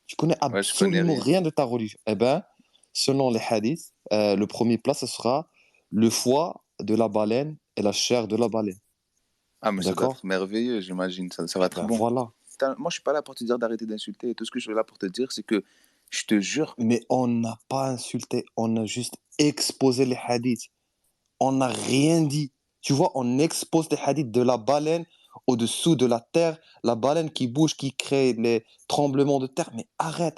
Tu connais Ouais, je connais absolument rien. rien de ta religion. Eh ben, selon les hadiths, le premier plat, ce sera le foie de la baleine et la chair de la baleine. Ah, mais ça doit être D'accord? merveilleux, j'imagine. Ça va Eh être ben bon. voilà. Moi, je suis pas là pour te dire d'arrêter d'insulter. Tout ce que je suis là pour te dire, c'est que je te jure. Mais on n'a pas insulté, on a juste exposé les hadiths. On n'a rien dit. Tu vois, on expose les hadiths de la baleine au-dessous de la terre, la baleine qui bouge, qui crée les tremblements de terre. Mais arrête.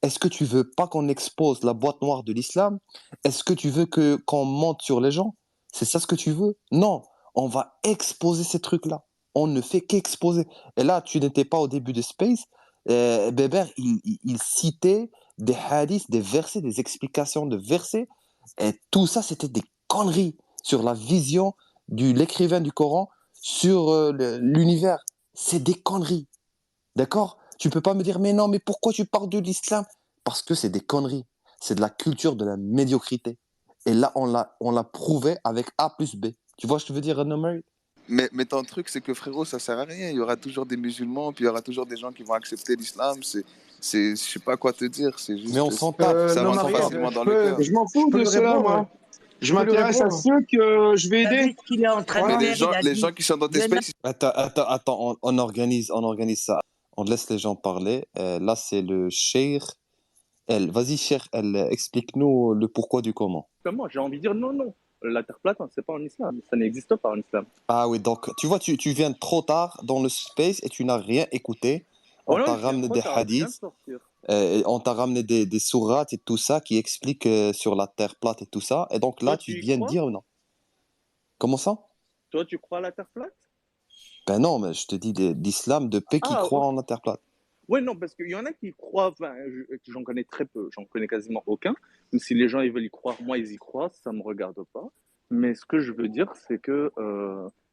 Est-ce que tu veux pas qu'on expose la boîte noire de l'islam? Est-ce que tu veux qu'on monte sur les gens? C'est ça ce que tu veux? Non, on va exposer ces trucs-là. On ne fait qu'exposer. Et là, tu n'étais pas au début de Space. Bébert, il citait des hadiths, des versets, des explications de versets. Et tout ça, c'était des conneries sur la vision de l'écrivain du Coran sur l'univers. C'est des conneries. D'accord? Tu peux pas me dire, mais non, mais pourquoi tu parles de l'islam? Parce que c'est des conneries. C'est de la culture de la médiocrité. Et là, on l'a prouvé avec A plus B. Tu vois ce que je veux dire, Nomari? Mais ton truc, c'est que frérot, ça sert à rien. Il y aura toujours des musulmans, puis il y aura toujours des gens qui vont accepter l'islam. Je sais pas quoi te dire. C'est Mais on juste, s'en tape. ça Non, rentre Marie, facilement dans le cœur. je m'en Je fous peux de lui cela, répondre. moi. Je Je peux lui m'intéresse à répondre. ceux que je vais T'as vu aider. ce qu'il est en train de Mais Voilà. faire? Il a les dit, gens qui sont dans il tes y en a spaces, Attends, on organise ça. On laisse les gens parler. Là, c'est le Cheikh. Vas-y, Cheikh, explique-nous le pourquoi du comment. Moi, j'ai envie de dire non, non. La terre plate, c'est pas en islam. Ça n'existe pas en islam. Ah oui, donc tu vois, tu viens trop tard dans le space et tu n'as rien écouté. Oh On non, t'a je viens ramené trop des tard. Je viens de hadiths, sortir. on t'a ramené des sourates et tout ça qui expliquent sur la terre plate et tout ça. Et donc là, Toi, tu tu y viens de crois? dire non. Comment ça? Toi, tu crois à la terre plate? Ben non, mais je te dis d'islam de paix qui Ah, croit ok. en la terre plate. Ouais, non, parce qu'il y en a qui y croient, enfin, j'en connais très peu, j'en connais quasiment aucun. Mais si les gens ils veulent y croire, moi ils y croient, ça me regarde pas. Mais ce que je veux dire, c'est que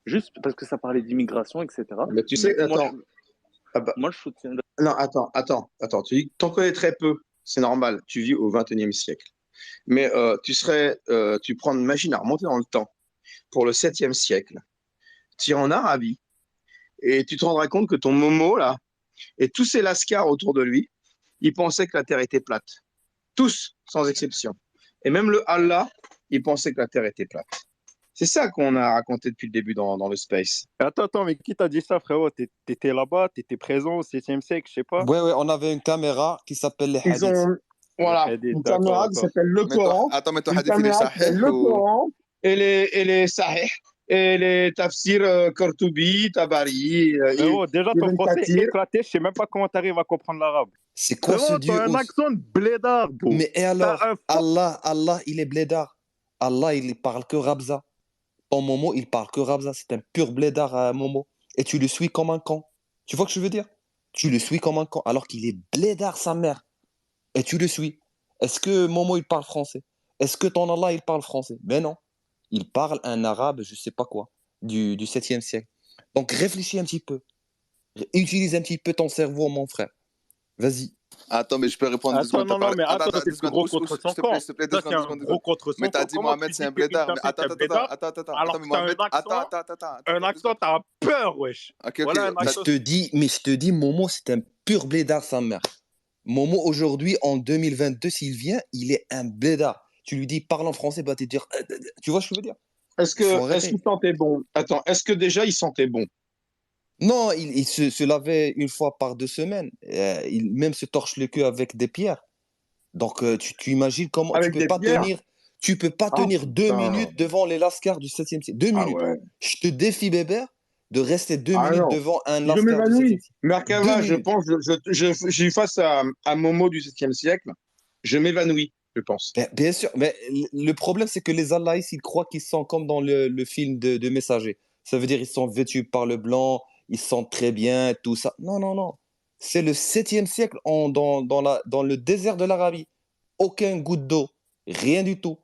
juste parce que ça parlait d'immigration, etc. Mais tu Mais sais, attends. Ah bah, moi je soutiens. non, attends. Tu dis que t'en connais très peu. C'est normal. Tu vis au XXIe siècle. Mais tu prends une machine à remonter dans le temps pour le 7e siècle. Tu iras en Arabie et tu te rendras compte que ton Momo, là, et tous ces lascars autour de lui, ils pensaient que la Terre était plate. Tous, sans exception. Et même le Allah, il pensait que la Terre était plate. C'est ça qu'on a raconté depuis le début dans le space. Attends, mais qui t'a dit ça, frérot? T'étais là-bas, t'étais présent au 7e siècle, je sais pas. Ouais, on avait une caméra qui s'appelle les Ils hadiths. ont, voilà, une caméra qui s'appelle le Coran. Attends, mais ton Une hadith, il est caméra qui s'appelle sahih le ou... Coran et les sahih et les tafsirs Qurtubi, Tabari, Frérot, déjà ton Ibn français est Kathir. éclaté, je sais même pas comment t'arrives à comprendre l'arabe. C'est quoi ce Frérot, dieu t'as un ouf? accent de blédard, bro. Mais et alors, T'as un Allah, il est blédard. Allah, il parle que Rabza. Ton Momo, il parle que Rabza. C'est un pur blédard, Momo. Et tu le suis comme un con. Tu vois ce que je veux dire? Tu le suis comme un con, alors qu'il est blédard, sa mère. Et tu le suis. Est-ce que Momo, il parle français? Est-ce que ton Allah, il parle français? Ben non. Il parle un arabe, je sais pas quoi, du 7e siècle. Donc réfléchis un petit peu. Utilise un petit peu ton cerveau, mon frère. Vas-y. Attends, mais je peux répondre 2 Attends, secondes. non, non, mais attends, Attends, c'est 2 le secondes. gros contre son S'il te camp. plaît, s'il te plaît, 2 Ça, c'est secondes, 2 un secondes. gros contre son Mais t'as camp. dit Comment Mohamed, tu c'est dis un qu'une blédard. Mais personne, c'est un blédard, alors mais que t'as un Mohamed, accent, attends. t'as peur, wesh. Ok, Voilà un Mais accent. je te dis, Momo, c'est un pur blédard, sa mère. Momo, aujourd'hui, en 2022, s'il vient, il est un blédard. Tu lui dis, parle en français, bah, te dire, tu vois ce que je veux dire? Est-ce Il faut qu'il arrêter. sentait bon? Attends, est-ce que déjà il sentait bon? Non, il se lavait une fois par 2 semaines. Il même se torche le cul avec des pierres. Donc, tu imagines comment Avec des pierres? tu peux pas Ah, tenir 2 putain. minutes devant les lascars du 7e siècle. 2 Ah minutes. ouais. Je te défie, Bébert, de rester 2 Ah minutes non. devant un Je lascar du 7e m'évanouis. siècle. 2 Merkava, je minutes. pense, je suis face à Momo du 7e siècle. Je m'évanouis, je pense. Bien sûr, mais le problème, c'est que les Allahïs, ils croient qu'ils sont comme dans le film de Messager. Ça veut dire ils sont vêtus par le blanc, ils sentent très bien, tout ça. Non, non, non. C'est le 7e siècle dans le désert de l'Arabie. Aucun goutte d'eau, rien du tout.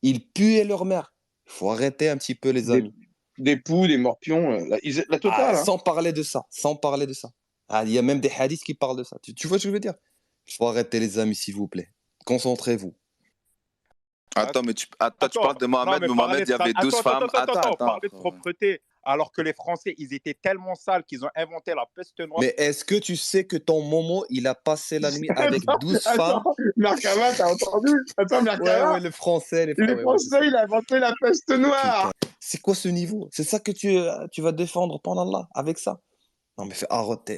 Ils puaient leur mère. Il faut arrêter un petit peu, les amis. Des poux, des morpions, la totale. Hein. Sans parler de ça, sans parler de ça. Ah, il y a même des hadiths qui parlent de ça. Tu vois ce que je veux dire? Il faut arrêter, les amis, s'il vous plaît. Concentrez-vous. Attends, mais tu parles de Mohamed, mais Mohamed, il y avait 12 femmes. Attends, parler de propreté, alors que les Français, ils étaient tellement sales qu'ils ont inventé la peste noire. Mais est-ce que tu sais que ton Momo, il a passé la nuit avec 12 femmes? Merkava, t'as entendu? Attends, Merkava. Ouais, le français, Les Français, il a inventé la peste noire. Putain. C'est quoi ce niveau? C'est ça que tu vas défendre pendant Allah avec ça? Non, mais arrête.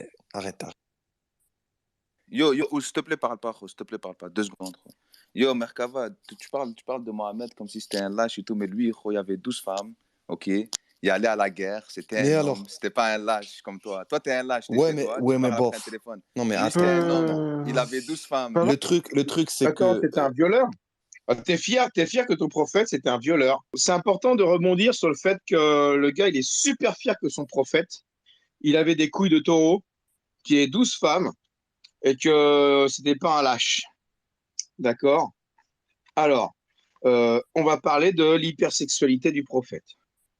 Yo, s'il te plaît, parle pas, 2 secondes. Yo, Merkava, tu parles de Mohamed comme si c'était un lâche et tout, mais lui, il y avait 12 femmes, ok? Il allait à la guerre, c'était Mais un alors? homme, c'était pas un lâche comme toi. Toi, t'es un lâche, t'es Ouais, chez mais, toi, ouais, tu mais parles bof. après un téléphone. Non, mais Lui, c'était un homme, attends. il avait 12 femmes. Le truc, c'est Attends, que... c'était un violeur. T'es fier que ton prophète, c'était un violeur. C'est important de rebondir sur le fait que le gars, il est super fier que son prophète, il avait des couilles de taureau, qui est 12 femmes, et que c'était pas un lâche. D'accord? Alors, on va parler de l'hypersexualité du prophète.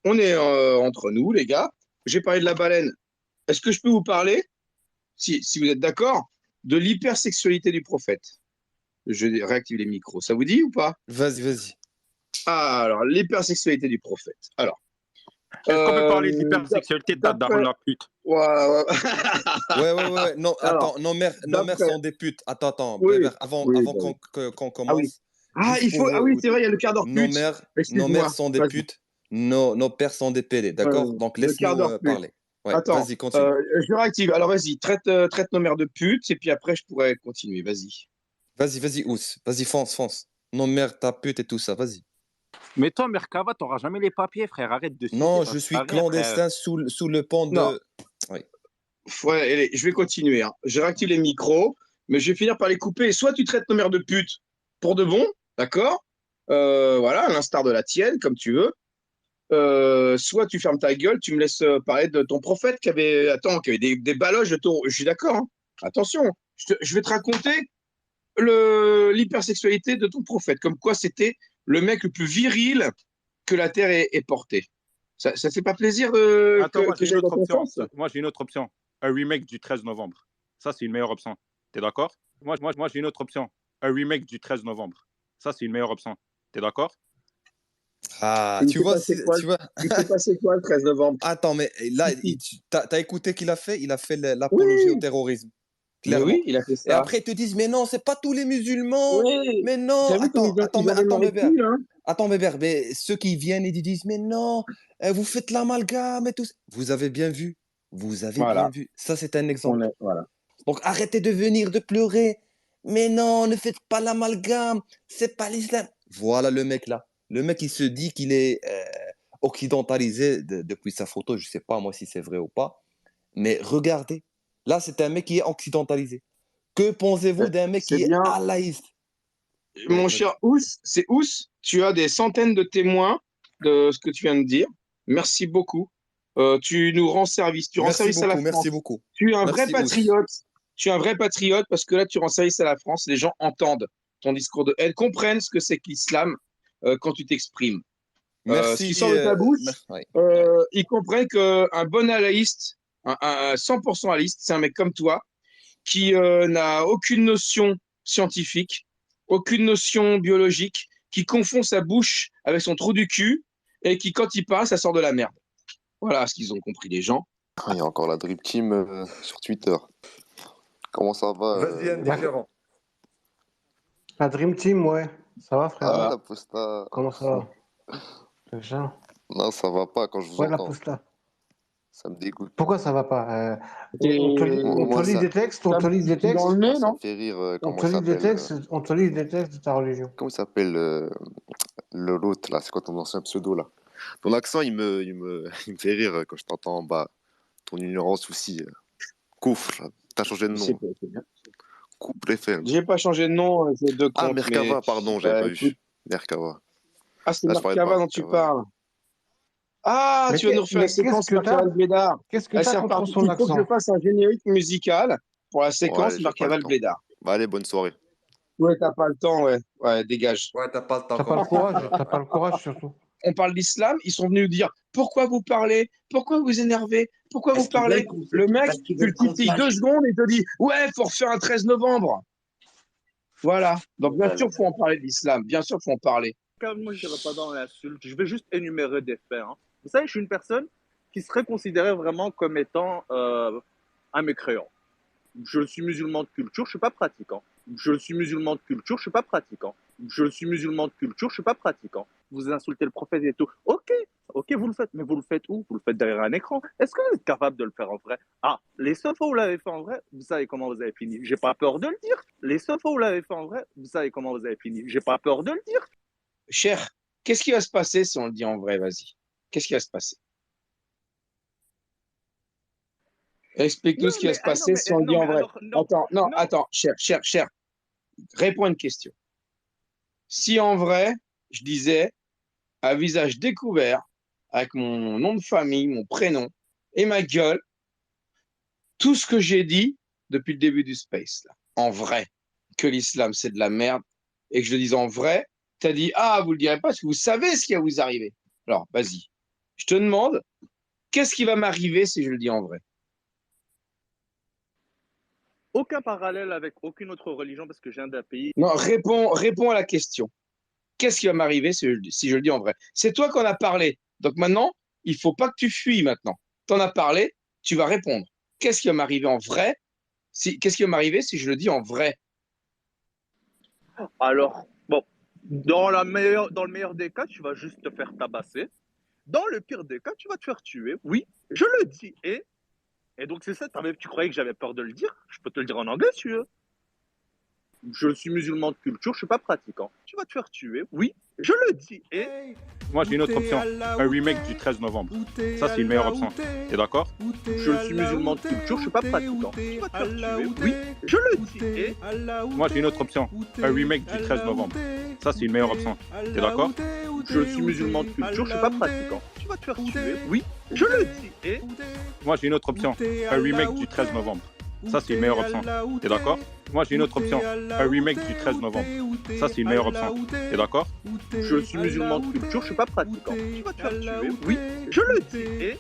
On est entre nous, les gars. J'ai parlé de la baleine. Est-ce que je peux vous parler si vous êtes d'accord, de l'hypersexualité du prophète. Je réactive les micros. Ça vous dit ou pas? Vas-y, vas-y. Ah, alors, l'hypersexualité du prophète. Alors, Est-ce qu'on peut parler d'hypersexualité de ta d'après... daronne la pute? Ouais. Non, Alors, attends, nos mères d'après... sont des putes. Attends, Oui, Bébert, avant oui, bah qu'on oui. qu'on Ah oui. commence, Ah, juste pour ah oui, c'est vrai, il y a le quart d'heure nos pute. mères Excuse-moi. sont des Vas-y. putes, nos pères sont des PD, d'accord? Donc Le quart laisse-nous d'heure pute. parler. Ouais, Attends, vas-y, continue. je réactive. Alors, vas-y, traite nos mères de putes, et puis après, je pourrais continuer. Vas-y. Vas-y, Ous. Vas-y, fonce. Nos mères, ta pute et tout ça, vas-y. Mais toi, Merkava, t'auras jamais les papiers, frère. Arrête de Non, citer, ça je sert suis à rien, frère. clandestin sous le pont Non. de... Oui. Ouais, allez, je vais continuer. Hein. Je réactive les micros, mais je vais finir par les couper. Soit tu traites nos mères de pute pour de bon, d'accord? Voilà, à l'instar de la tienne, comme tu veux. Soit tu fermes ta gueule, tu me laisses parler de ton prophète qui avait des baloches de taureau. Je suis d'accord. Hein. Attention, je vais te raconter l'hypersexualité de ton prophète, comme quoi c'était le mec le plus viril que la terre ait porté. Ça te fait pas plaisir Attends, moi que j'ai une j'aille dans autre ton option. sens? Moi j'ai une autre option. Un remake du 13 novembre. Ça, c'est une meilleure option. T'es d'accord? Moi j'ai une autre option. Un remake du 13 novembre. Ça, c'est une meilleure option. T'es d'accord? Ah, Il tu s'est vois, passé quoi, tu vois. il s'est passé quoi le 13 novembre? Attends, mais là, t'as écouté qu'il a fait? Il a fait l'apologie au Oui, terrorisme, mais clairement. oui, il a fait Et ça. après, ils te disent, mais non, c'est pas tous les musulmans. Oui, Mais non, t'as vu comme ils avaient le Bébert. recul, hein? Attends, Bébert, mais ceux qui viennent et ils disent, mais non, vous faites l'amalgame et tout ça. Vous avez bien vu. Vous avez bien Voilà, vu. Ça, c'est un exemple. voilà. Donc, arrêtez de venir de pleurer. Mais non, ne faites pas l'amalgame. C'est pas l'islam. Voilà le mec là. Le mec, il se dit qu'il est occidentalisé depuis sa photo. Je sais pas, moi, si c'est vrai ou pas. Mais regardez. Là, c'est un mec qui est occidentalisé. Que pensez-vous d'un mec C'est qui est bien. alaïste? Mon Ouais, cher Ous, tu as des centaines de témoins de ce que tu viens de dire. Merci beaucoup. Tu nous rends service. Tu rends service à la France. merci beaucoup. Tu es un vrai Merci, Ous. patriote. Tu es un vrai patriote parce que là, tu rends service à la France. Les gens entendent ton discours de haine, comprennent ce que c'est que l'islam quand tu t'exprimes. Ce qui sort de ta bouche, ouais. ils comprennent qu'un bon alaïste, un 100% alaïste, c'est un mec comme toi qui n'a aucune notion scientifique, aucune notion biologique, qui confond sa bouche avec son trou du cul et qui, quand il parle, ça sort de la merde. Voilà ce qu'ils ont compris, les gens. Il y a encore la Dream Team sur Twitter. Comment ça va Vas-y, indifférent. La Dream Team, ouais. Ça va, frère? Ah, la posta. Comment ça va? Déjà? Non, ça va pas quand je vous Ouais, la entends. posta. Ça me dégoûte. Pourquoi ça va pas? Et- On te lit, on Moi, te lit ça, des textes, on T'as te un lit petit des coup textes, dans le nez, ça me non? fait rire. on Comment te lit des s'appelle textes, on te lit des textes de ta religion. comment il s'appelle l'autre là? C'est quoi ton ancien pseudo là? Ton accent, il me fait rire quand je t'entends en bas. Ton ignorance aussi. Koufre. T'as changé de C'est nom. bien. Koufre FM. J'ai pas changé de nom, j'ai deux Ah, comptes, Merkava, mais pardon, j'avais pas écoute. vu. Merkava. Ah, c'est Là, je parlais de Merkava dont tu Merkava. parles. Ah, Mais tu vas nous refaire la séquence Merkava Blédard. qu'est-ce que Ah, t'as c'est contre reparti. son Il faut que je accent? fasse un générique musical pour la Ouais, séquence j'ai pas Merkava le temps. Blédard. Bah, allez, bonne soirée. Ouais, t'as pas le temps, ouais. Ouais, dégage. Ouais, t'as pas le temps. T'as pas le courage, t'as pas le courage surtout. On parle d'islam, ils sont venus nous dire pourquoi vous parlez, pourquoi vous énervez, pourquoi vous Parce qu'ils parlez. veulent qu'on Le mec, parce qu'ils tu le veulent qu'on titilles 2 sache. secondes et te dit ouais, faut refaire un 13 novembre. Voilà. Donc bien sûr, faut en parler de l'islam. Bien sûr, faut en parler. Moi, je n'irai pas dans l'insulte. Je vais juste énumérer des faits. Hein. Vous savez, je suis une personne qui serait considérée vraiment comme étant un mécréant. Je suis musulman de culture, je ne suis pas pratiquant. Je suis musulman de culture, je ne suis pas pratiquant. Je suis musulman de culture, je ne suis pas pratiquant. Vous insultez le prophète et tout. Ok, vous le faites. Mais vous le faites où? Vous le faites derrière un écran. Est-ce que vous êtes capable de le faire en vrai? Ah, les seules fois où vous l'avez fait en vrai, vous savez comment vous avez fini. J'ai pas peur de le dire. Les seules fois où vous l'avez fait en vrai, vous savez comment vous avez fini. J'ai pas peur de le dire. Cher, qu'est-ce qui va se passer si on le dit en vrai? Vas-y. Qu'est-ce qui va se passer? Explique-nous ce qui va se passer si on le dit en vrai. Attends, cher. Réponds à une question. Si en vrai, je disais à visage découvert, avec mon nom de famille, mon prénom et ma gueule, tout ce que j'ai dit depuis le début du space, là, en vrai, que l'islam c'est de la merde, et que je le dise en vrai, tu as dit ah, vous le direz pas parce que vous savez ce qui va vous arriver. Alors, vas-y. Je te demande, qu'est-ce qui va m'arriver si je le dis en vrai? aucun parallèle avec aucune autre religion parce que je viens d'un pays. Non, réponds à la question. Qu'est-ce qui va m'arriver si je le dis en vrai? C'est toi qu'on a parlé. Donc maintenant, il faut pas que tu fuis maintenant. Tu en as parlé, tu vas répondre. Qu'est-ce qui va m'arriver en vrai? Qu'est-ce qui va m'arriver si je le dis en vrai? Alors, bon, dans le meilleur des cas, tu vas juste te faire tabasser. Dans le pire des cas, tu vas te faire tuer. Oui, je le dis. Et donc, c'est ça, tu croyais que j'avais peur de le dire? Je peux te le dire en anglais si tu veux. Je suis musulman de culture, je suis pas pratiquant. Tu vas te faire tuer. Oui, je le dis. Moi, j'ai une autre option. Un remake du 13 novembre. Ça, c'est une meilleure option. T'es d'accord? Je suis musulman de culture, je suis pas pratiquant. Tu vas te faire tuer. Oui, je le dis. Moi, j'ai une autre option. Un remake du 13 novembre. Ça, c'est une meilleure option. T'es d'accord? Je suis musulman de culture, je suis pas pratiquant. Tu vas te faire tuer. Oui, je le dis. Moi, j'ai une autre option. Un remake du 13 novembre. Ça, c'est une meilleure option. T'es d'accord? Moi, j'ai une autre option. Un remake du 13 novembre. Ça, c'est une meilleure option. T'es d'accord? Je suis musulman de culture, je suis pas pratiquant. Tu vas te faire tuer. Oui, je le dis.